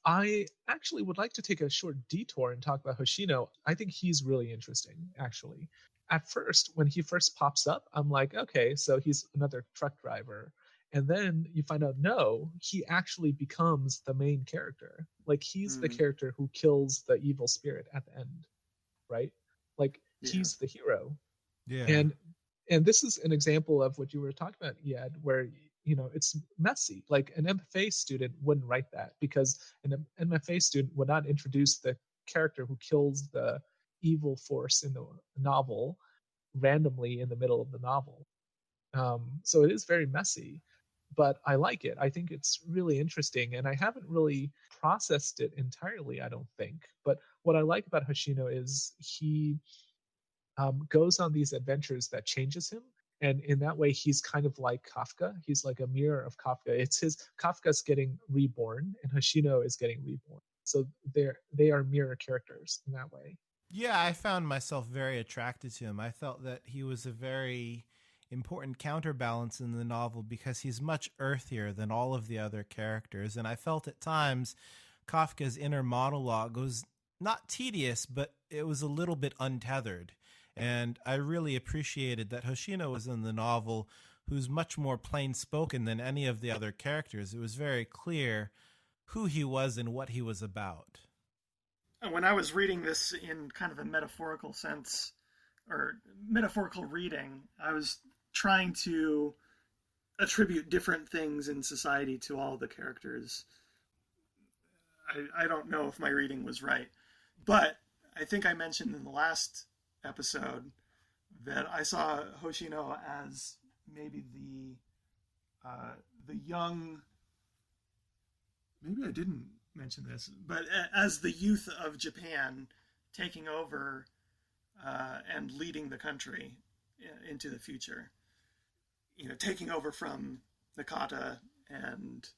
I actually would like to take a short detour and talk about Hoshino. I think he's really interesting, actually. At first, when he first pops up, I'm like, okay, so he's another truck driver. And then you find out, no, he actually becomes the main character. Like, he's the character who kills the evil spirit at the end, right? Like, he's the hero. Yeah. And this is an example of what you were talking about, Yad, where it's messy. Like an MFA student wouldn't write that, because an MFA student would not introduce the character who kills the evil force in the novel randomly in the middle of the novel. So it is very messy, but I like it. I think it's really interesting, and I haven't really processed it entirely, I don't think. But what I like about Hoshino is he goes on these adventures that changes him. And in that way, he's kind of like Kafka. He's like a mirror of Kafka. It's Kafka's getting reborn, and Hoshino is getting reborn. So they are mirror characters in that way. Yeah, I found myself very attracted to him. I felt that he was a very important counterbalance in the novel because he's much earthier than all of the other characters. And I felt at times Kafka's inner monologue was not tedious, but it was a little bit untethered. And I really appreciated that Hoshino was in the novel who's much more plain-spoken than any of the other characters. It was very clear who he was and what he was about. When I was reading this in kind of a metaphorical sense, or metaphorical reading, I was trying to attribute different things in society to all the characters. I don't know if my reading was right, but I think I mentioned in the last episode that I saw Hoshino as maybe the young. Maybe I didn't mention this, but as the youth of Japan taking over and leading the country into the future, taking over from Nakata, and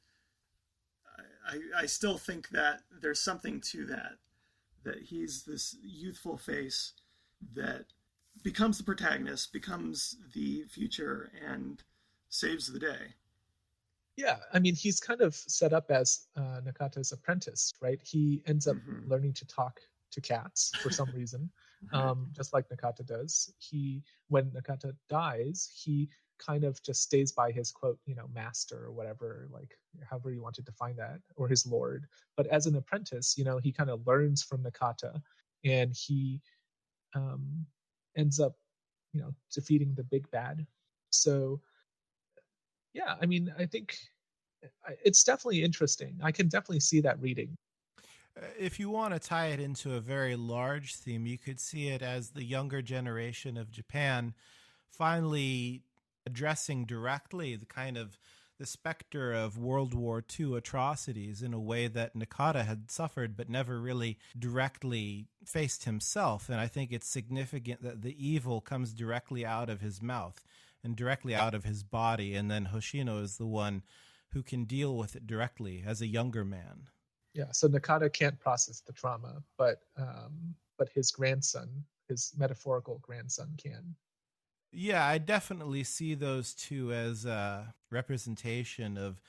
I still think that there's something to that he's this youthful face that becomes the protagonist, becomes the future, and saves the day. Yeah, I mean, he's kind of set up as Nakata's apprentice, right? He ends up learning to talk to cats for some reason, just like Nakata does. When Nakata dies, he kind of just stays by his quote, master or whatever, like however you want to define that, or his lord. But as an apprentice, he kind of learns from Nakata, and he ends up, defeating the big bad. So yeah, I mean, I think it's definitely interesting. I can definitely see that reading. If you want to tie it into a very large theme, you could see it as the younger generation of Japan finally addressing directly the specter of World War II atrocities in a way that Nakata had suffered but never really directly faced himself. And I think it's significant that the evil comes directly out of his mouth and directly out of his body, and then Hoshino is the one who can deal with it directly as a younger man. Yeah, so Nakata can't process the trauma, but his grandson, his metaphorical grandson, can. Yeah, I definitely see those two as a representation of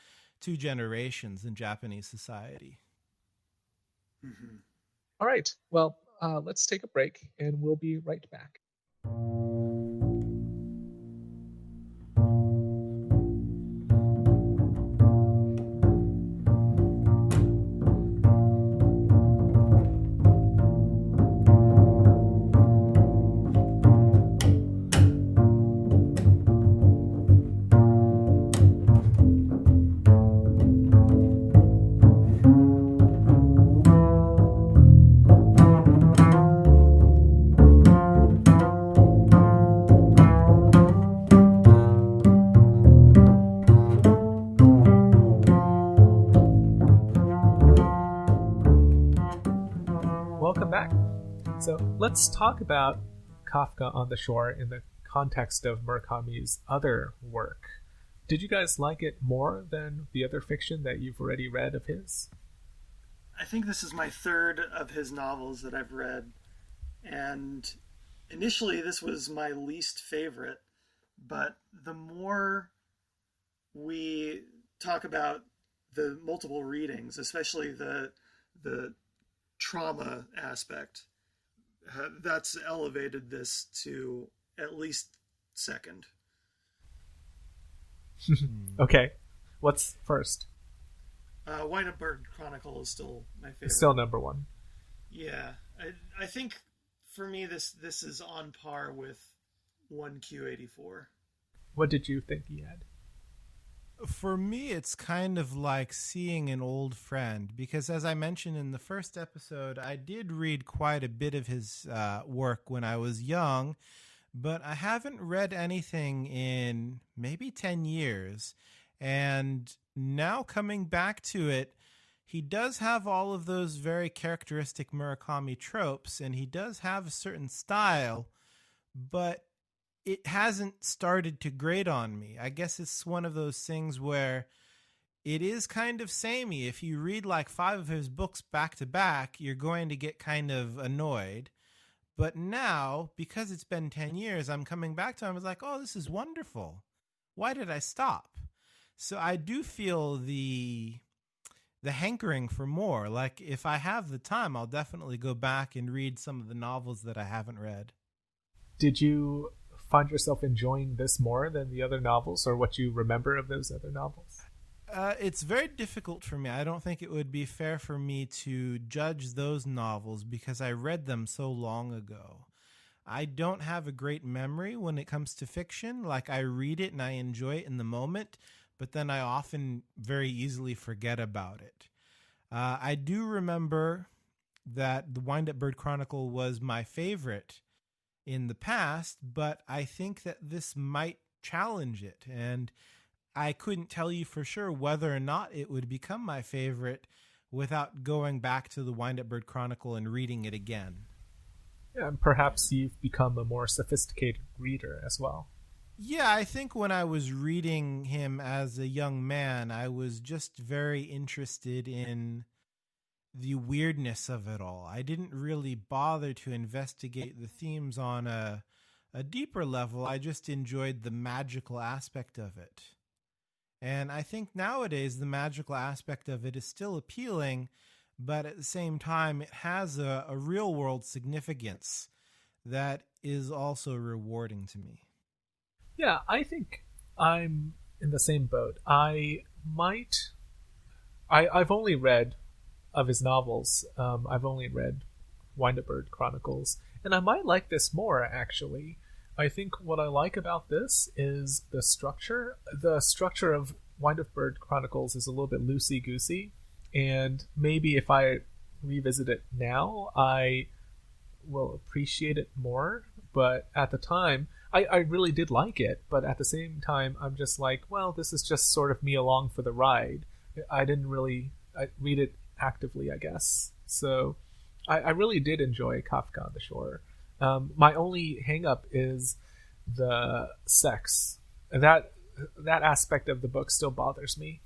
two generations in Japanese society. Mm-hmm. All right, well, let's take a break, and we'll be right back. Welcome back. So let's talk about Kafka on the Shore in the context of Murakami's other work. Did you guys like it more than the other fiction that you've already read of his? I think this is my third of his novels that I've read, and initially this was my least favorite, but the more we talk about the multiple readings, especially the trauma aspect, that's elevated this to at least second. Okay, what's first? Wind Up Bird Chronicle is still my favorite. It's still number one. Yeah, I think for me this is on par with 1Q84. What did you think he had? For me, it's kind of like seeing an old friend, because as I mentioned in the first episode, I did read quite a bit of his work when I was young, but I haven't read anything in maybe 10 years. And now coming back to it, he does have all of those very characteristic Murakami tropes, and he does have a certain style, but it hasn't started to grate on me. I guess it's one of those things where it is kind of samey. If you read like 5 of his books back to back, you're going to get kind of annoyed. But now, because it's been 10 years, I'm coming back to him. I was like, oh, this is wonderful. Why did I stop? So I do feel the hankering for more. Like, if I have the time, I'll definitely go back and read some of the novels that I haven't read. Did you find yourself enjoying this more than the other novels, or what you remember of those other novels? It's very difficult for me. I don't think it would be fair for me to judge those novels because I read them so long ago. I don't have a great memory when it comes to fiction. Like, I read it and I enjoy it in the moment, but then I often very easily forget about it. I do remember that the Wind Up Bird Chronicle was my favorite in the past, but I think that this might challenge it. And I couldn't tell you for sure whether or not it would become my favorite without going back to the Wind Up Bird Chronicle and reading it again. Yeah, and perhaps you've become a more sophisticated reader as well. Yeah, I think when I was reading him as a young man, I was just very interested in the weirdness of it all. I didn't really bother to investigate the themes on a deeper level. I just enjoyed the magical aspect of it. And I think nowadays the magical aspect of it is still appealing, but at the same time, it has a real world significance that is also rewarding to me. Yeah, I think I'm in the same boat. I've only read of his novels. I've only read Wind Up Bird Chronicles, and I might like this more, actually. I think what I like about this is the structure. The structure of Wind Up Bird Chronicles is a little bit loosey-goosey, and maybe if I revisit it now, I will appreciate it more. But at the time, I really did like it, but at the same time, I'm just like, well, this is just sort of me along for the ride. I didn't really read it actively, I guess. So I really did enjoy Kafka on the Shore. My only hang-up is the sex. That aspect of the book still bothers me.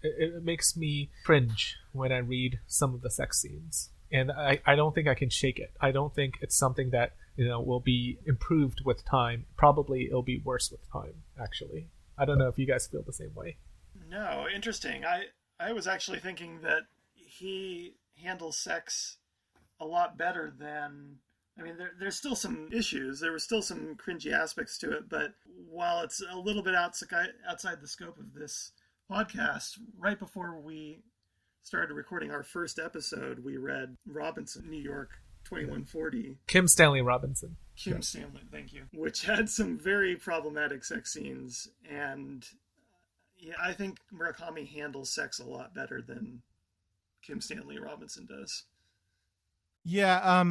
It makes me cringe when I read some of the sex scenes. And I don't think I can shake it. I don't think it's something that will be improved with time. Probably it'll be worse with time, actually. I don't know if you guys feel the same way. No, interesting. I was actually thinking that he handles sex a lot better than... I mean, there's still some issues. There were still some cringy aspects to it, but while it's a little bit outside the scope of this podcast, right before we started recording our first episode, we read Robinson, New York 2140. Kim Stanley Robinson. Kim Stanley, thank you. Which had some very problematic sex scenes, and yeah, I think Murakami handles sex a lot better than Kim Stanley Robinson does. Yeah,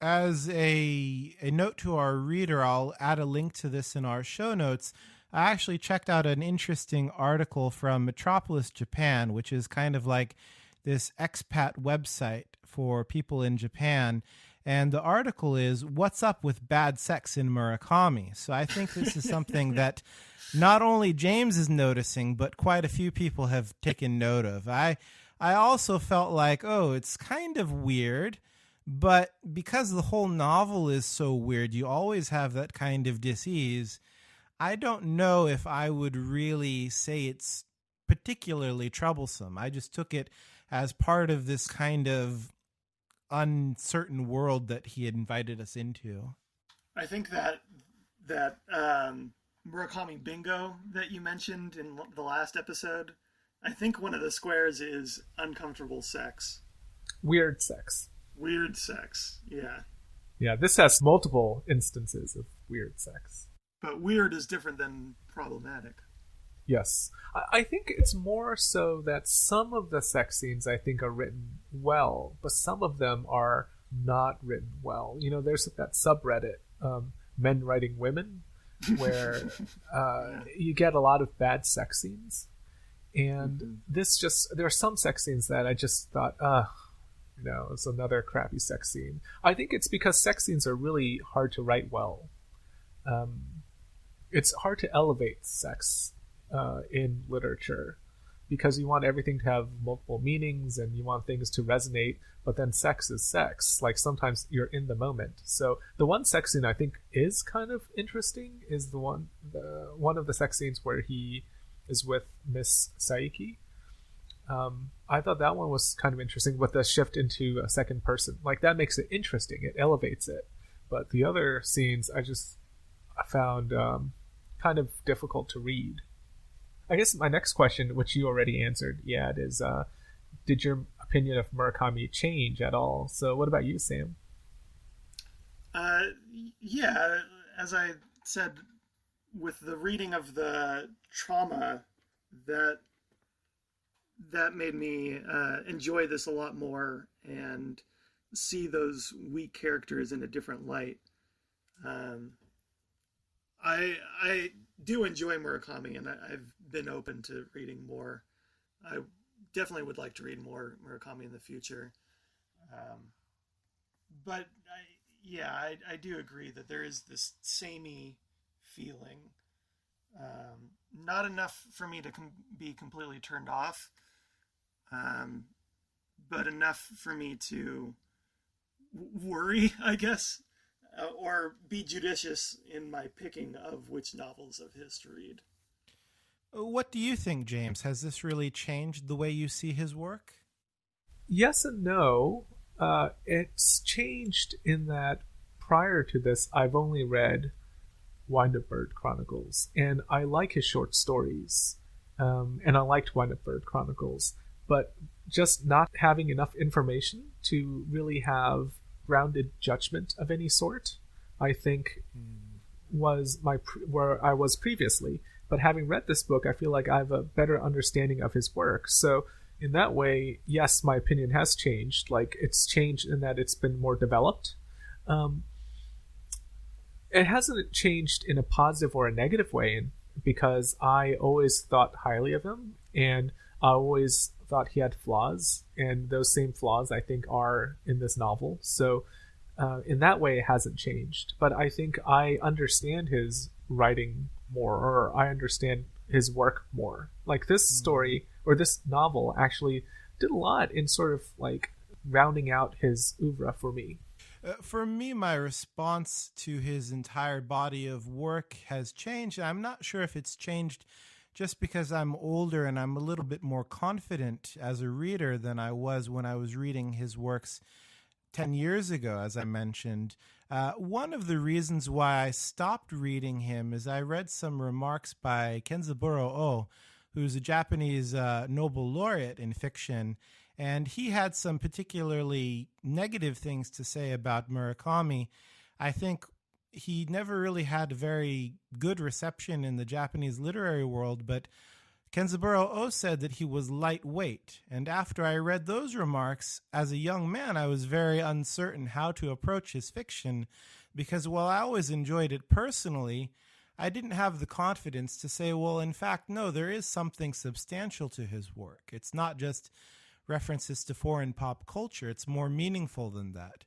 as a note to our reader, I'll add a link to this in our show notes. I actually checked out an interesting article from Metropolis, Japan, which is kind of like this expat website for people in Japan. And the article is, "What's Up with Bad Sex in Murakami?" So I think this is something that not only James is noticing, but quite a few people have taken note of. I also felt like, it's kind of weird. But because the whole novel is so weird, you always have that kind of dis-ease. I don't know if I would really say it's particularly troublesome. I just took it as part of this kind of uncertain world that he had invited us into. I think that Murakami bingo that you mentioned in the last episode, I think one of the squares is uncomfortable sex. Weird sex. Weird sex, yeah. Yeah, this has multiple instances of weird sex. But weird is different than problematic. Yes. I think it's more so that some of the sex scenes I think are written well, but some of them are not written well. There's that subreddit, Men Writing Women, where you get a lot of bad sex scenes. And there are some sex scenes that I just thought, it's another crappy sex scene. I think it's because sex scenes are really hard to write well. It's hard to elevate sex in literature because you want everything to have multiple meanings and you want things to resonate, but then sex is sex. Like sometimes you're in the moment. So the one sex scene I think is kind of interesting is one of the sex scenes where he is with Miss Saiki. I thought that one was kind of interesting with the shift into a second person. Like that makes it interesting. It elevates it. But the other scenes I found kind of difficult to read. I guess my next question, which you already answered, is did your opinion of Murakami change at all? So what about you, Sam? Yeah, as I said, with the reading of the trauma, that made me enjoy this a lot more, and see those weak characters in a different light. I do enjoy Murakami, and I've been open to reading more. I definitely would like to read more Murakami in the future. But I do agree that there is this samey feeling. Not enough for me to be completely turned off, but enough for me to worry, I guess, or be judicious in my picking of which novels of his to read. What do you think, James? Has this really changed the way you see his work? Yes and no. It's changed in that prior to this, I've only read Wind-Up Bird Chronicles, and I like his short stories, and I liked Wind-Up Bird Chronicles, but just not having enough information to really have grounded judgment of any sort, I think, was where I was previously. But having read this book, I feel like I have a better understanding of his work. So in that way, yes, my opinion has changed. Like, it's changed in that it's been more developed. It hasn't changed in a positive or a negative way, because I always thought highly of him, and I always thought he had flaws, and those same flaws I think are in this novel. So in that way, it hasn't changed. But I think I understand his writing more, or I understand his work more. Like, this story or this novel actually did a lot in sort of like rounding out his oeuvre for me. For me, my response to his entire body of work has changed. I'm not sure if it's changed just because I'm older and I'm a little bit more confident as a reader than I was when I was reading his works 10 years ago, as I mentioned. One of the reasons why I stopped reading him is I read some remarks by Kenzaburo O, who's a Japanese Nobel laureate in fiction, and he had some particularly negative things to say about Murakami. I think he never really had a very good reception in the Japanese literary world, but Kenzaburo O said that he was lightweight. And after I read those remarks, as a young man, I was very uncertain how to approach his fiction, because while I always enjoyed it personally, I didn't have the confidence to say, well, in fact, no, there is something substantial to his work. It's not just references to foreign pop culture. It's more meaningful than that.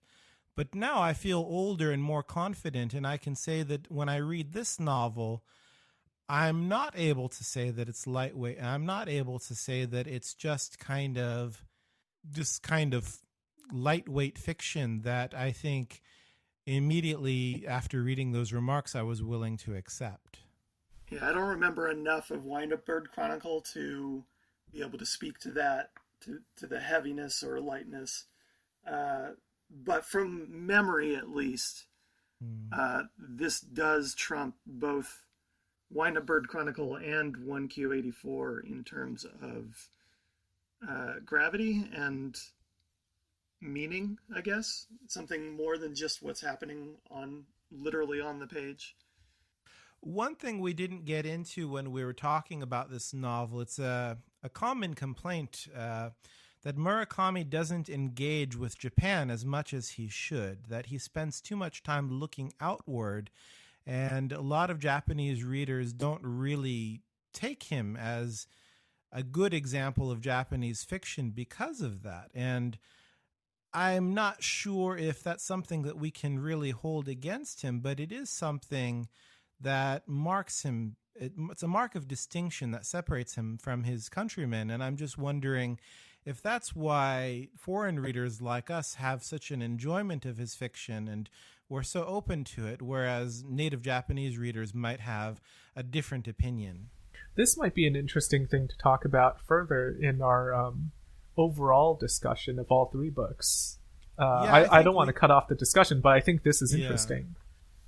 But now I feel older and more confident, and I can say that when I read this novel, I'm not able to say that it's lightweight. I'm not able to say that it's just kind of lightweight fiction that I think immediately after reading those remarks I was willing to accept. Yeah, I don't remember enough of Wind-Up Bird Chronicle to be able to speak to that, to the heaviness or lightness. But from memory, at least, this does trump both Wind-Up Bird Chronicle and 1Q84 in terms of gravity and meaning, I guess. Something more than just what's happening literally on the page. One thing we didn't get into when we were talking about this novel, it's a common complaint that Murakami doesn't engage with Japan as much as he should, that he spends too much time looking outward, and a lot of Japanese readers don't really take him as a good example of Japanese fiction because of that. And I'm not sure if that's something that we can really hold against him, but it is something that marks him. It's a mark of distinction that separates him from his countrymen. And I'm just wondering if that's why foreign readers like us have such an enjoyment of his fiction and we're so open to it, whereas native Japanese readers might have a different opinion. This might be an interesting thing to talk about further in our overall discussion of all three books. I don't want to cut off the discussion, but I think this is interesting.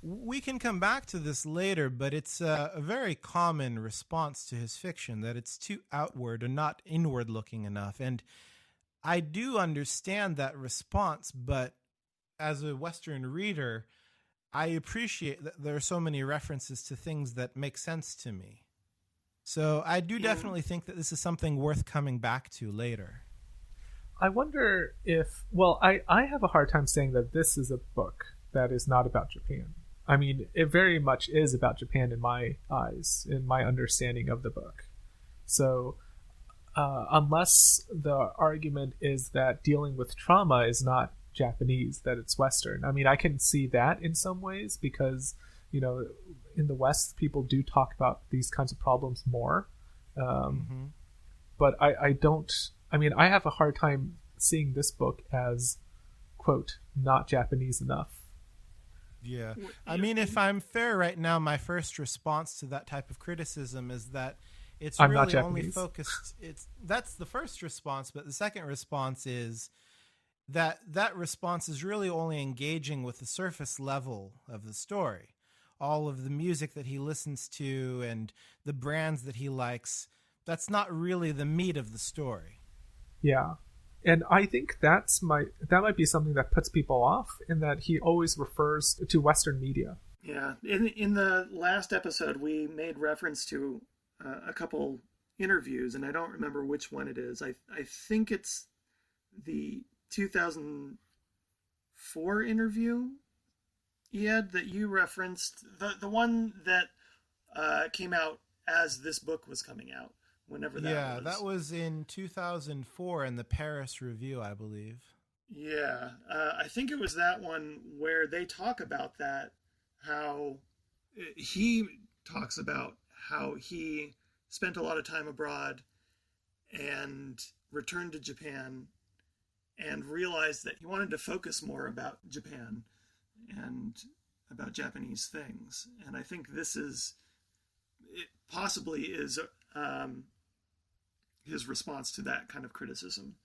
We can come back to this later, but it's a very common response to his fiction, that it's too outward and not inward-looking enough. And I do understand that response, but as a Western reader, I appreciate that there are so many references to things that make sense to me. So I do definitely think that this is something worth coming back to later. I wonder if, well, I have a hard time saying that this is a book that is not about Japan. I mean, it very much is about Japan in my eyes, in my understanding of the book. So, unless the argument is that dealing with trauma is not Japanese, that it's Western. I mean, I can see that in some ways because, in the West, people do talk about these kinds of problems more. But I don't, I mean, I have a hard time seeing this book as, quote, not Japanese enough. Yeah. I mean, if I'm fair right now, my first response to that type of criticism is that it's I'm really not only Japanese. focused. That's the first response, but the second response is that response is really only engaging with the surface level of the story. All of the music that he listens to and the brands that he likes, that's not really the meat of the story. Yeah. And I think that might be something that puts people off, in that he always refers to Western media. Yeah. In the last episode, we made reference to a couple interviews, and I don't remember which one it is. I think it's the 2004 interview, Ed, that you referenced, the one that came out as this book was coming out, whenever that was. Yeah, that was in 2004 in the Paris Review, I believe. Yeah, I think it was that one where they talk about that, how he talks about how he spent a lot of time abroad and returned to Japan and realized that he wanted to focus more about Japan and about Japanese things. And I think it possibly is his response to that kind of criticism.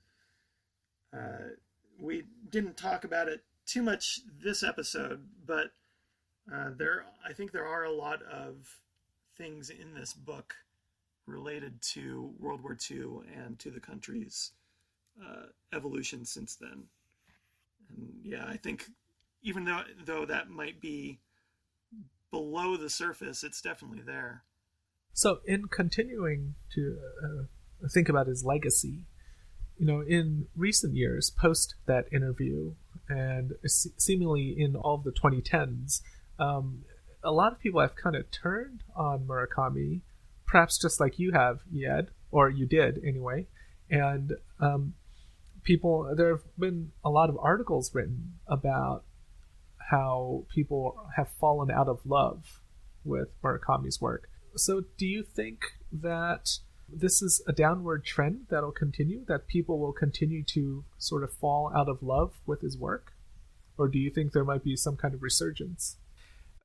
We didn't talk about it too much this episode, but I think there are a lot of things in this book related to World War II and to the country's evolution since then. And yeah, I think even though that might be below the surface, it's definitely there. So in continuing to think about his legacy, in recent years, post that interview, and seemingly in all of the 2010s, a lot of people have kind of turned on Murakami, perhaps just like you have, Ed, or you did anyway. And there have been a lot of articles written about how people have fallen out of love with Murakami's work. So do you think that this is a downward trend that'll continue, that people will continue to sort of fall out of love with his work? Or do you think there might be some kind of resurgence?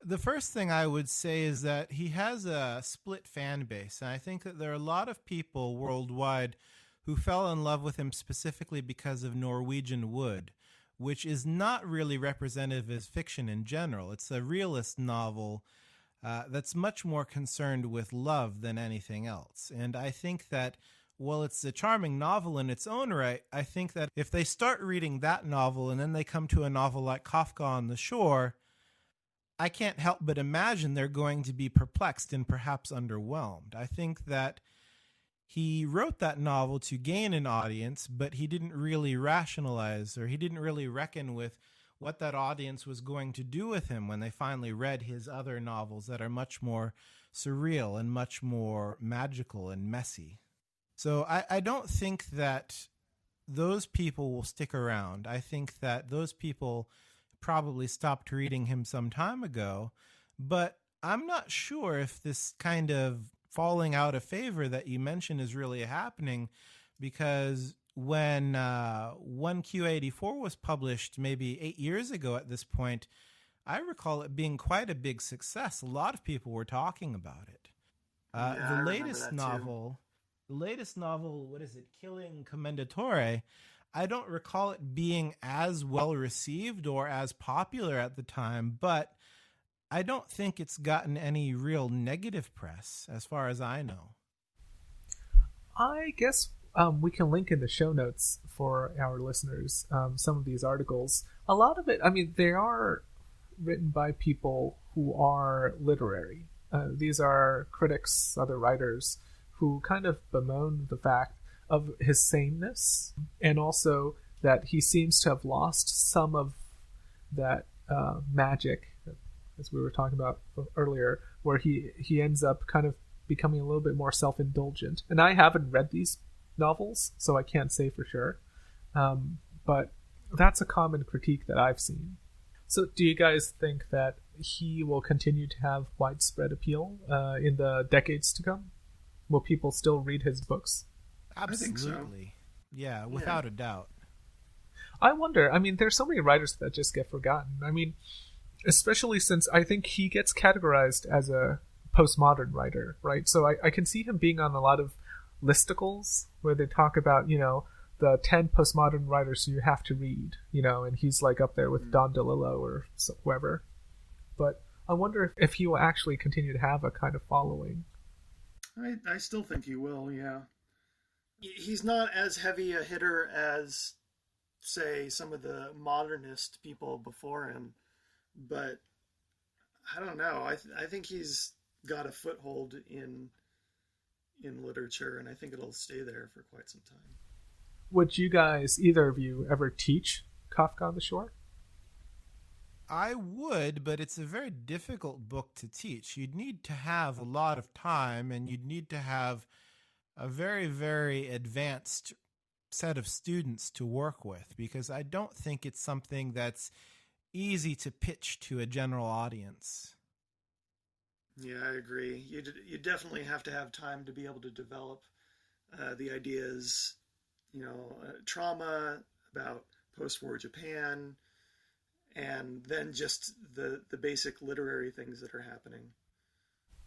The first thing I would say is that he has a split fan base. And I think that there are a lot of people worldwide who fell in love with him specifically because of Norwegian Wood, which is not really representative as fiction in general. It's a realist novel that's much more concerned with love than anything else. And I think that while it's a charming novel in its own right, I think that if they start reading that novel and then they come to a novel like Kafka on the Shore, I can't help but imagine they're going to be perplexed and perhaps underwhelmed. I think that he wrote that novel to gain an audience, but he didn't really rationalize, or he didn't really reckon with what that audience was going to do with him when they finally read his other novels that are much more surreal and much more magical and messy. So I don't think that those people will stick around. I think that those people probably stopped reading him some time ago, but I'm not sure if this kind of falling out of favor that you mentioned is really happening, because when 1Q84 was published maybe 8 years ago at this point, I recall it being quite a big success. A lot of people were talking about it. The latest novel, what is it, Killing Commendatore, I don't recall it being as well received or as popular at the time, but I don't think it's gotten any real negative press as far as I know. I guess we can link in the show notes for our listeners some of these articles. A lot of it, I mean, they are written by people who are literary. These are critics, other writers, who kind of bemoan the fact, of his sameness, and also that he seems to have lost some of that magic, as we were talking about earlier, where he ends up kind of becoming a little bit more self-indulgent. And I haven't read these novels, so I can't say for sure. But that's a common critique that I've seen. So do you guys think that he will continue to have widespread appeal in the decades to come? Will people still read his books? Absolutely. I think so. Yeah, without a doubt. I wonder, I mean, there's so many writers that just get forgotten. I mean, especially since I think he gets categorized as a postmodern writer, right? So I can see him being on a lot of listicles where they talk about, the 10 postmodern writers you have to read, and he's like up there with Don DeLillo or whoever. But I wonder if he will actually continue to have a kind of following. I still think he will, yeah. He's not as heavy a hitter as, say, some of the modernist people before him, but I don't know. I think he's got a foothold in literature, and I think it'll stay there for quite some time. Would you guys, either of you, ever teach Kafka on the Shore? I would, but it's a very difficult book to teach. You'd need to have a lot of time, and you'd need to have a very, very advanced set of students to work with, because I don't think it's something that's easy to pitch to a general audience. Yeah, I agree. You definitely have to have time to be able to develop the ideas, trauma, about post-war Japan, and then just the basic literary things that are happening.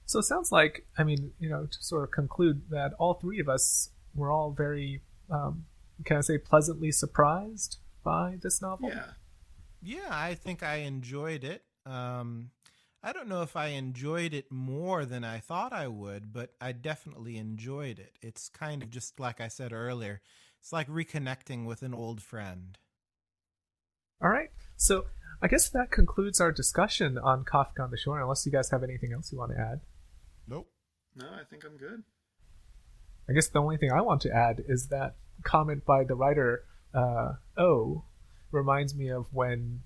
So it sounds like, to sort of conclude that all three of us were all very, can I say, pleasantly surprised by this novel? Yeah, I think I enjoyed it. I don't know if I enjoyed it more than I thought I would, but I definitely enjoyed it. It's kind of just like I said earlier, it's like reconnecting with an old friend. All right. So I guess that concludes our discussion on Kafka on the Shore, unless you guys have anything else you want to add. Nope. No, I think I'm good. I guess the only thing I want to add is that comment by the writer, reminds me of when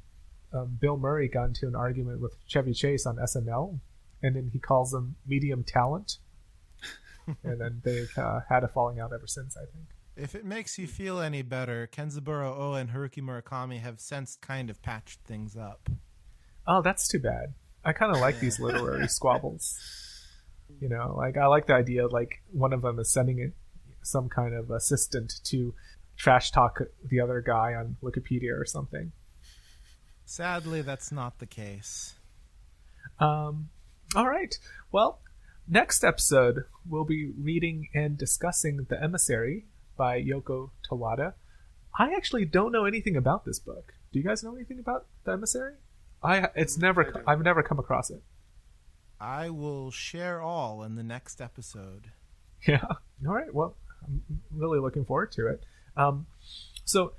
Bill Murray got into an argument with Chevy Chase on SNL, and then he calls him medium talent. And then they've had a falling out ever since, I think. If it makes you feel any better, Kenzaburo O and Haruki Murakami have since kind of patched things up. Oh, that's too bad. I kind of like these literary squabbles. I like the idea, one of them is sending some kind of assistant to trash talk the other guy on Wikipedia or something. Sadly, that's not the case. All right. Well, next episode, we'll be reading and discussing The Emissary by Yoko Tawada. I actually don't know anything about this book. Do you guys know anything about The Emissary? I've never come across it. I will share all in the next episode. Yeah. All right. Well, I'm really looking forward to it. So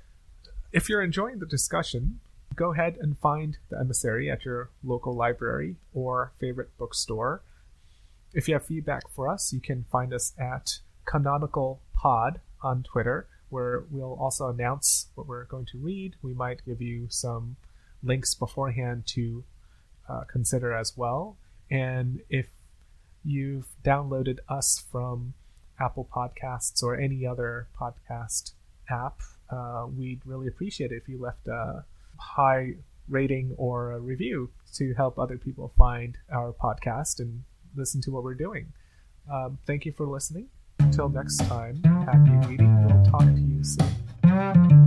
if you're enjoying the discussion, go ahead and find The Emissary at your local library or favorite bookstore. If you have feedback for us, you can find us at Canonical Pod on Twitter, where we'll also announce what we're going to read. We might give you some links beforehand to consider as well. And if you've downloaded us from Apple Podcasts or any other podcast app, we'd really appreciate it if you left a high rating or a review to help other people find our podcast and listen to what we're doing. Thank you for listening. Until next time, happy reading. We'll talk to you soon.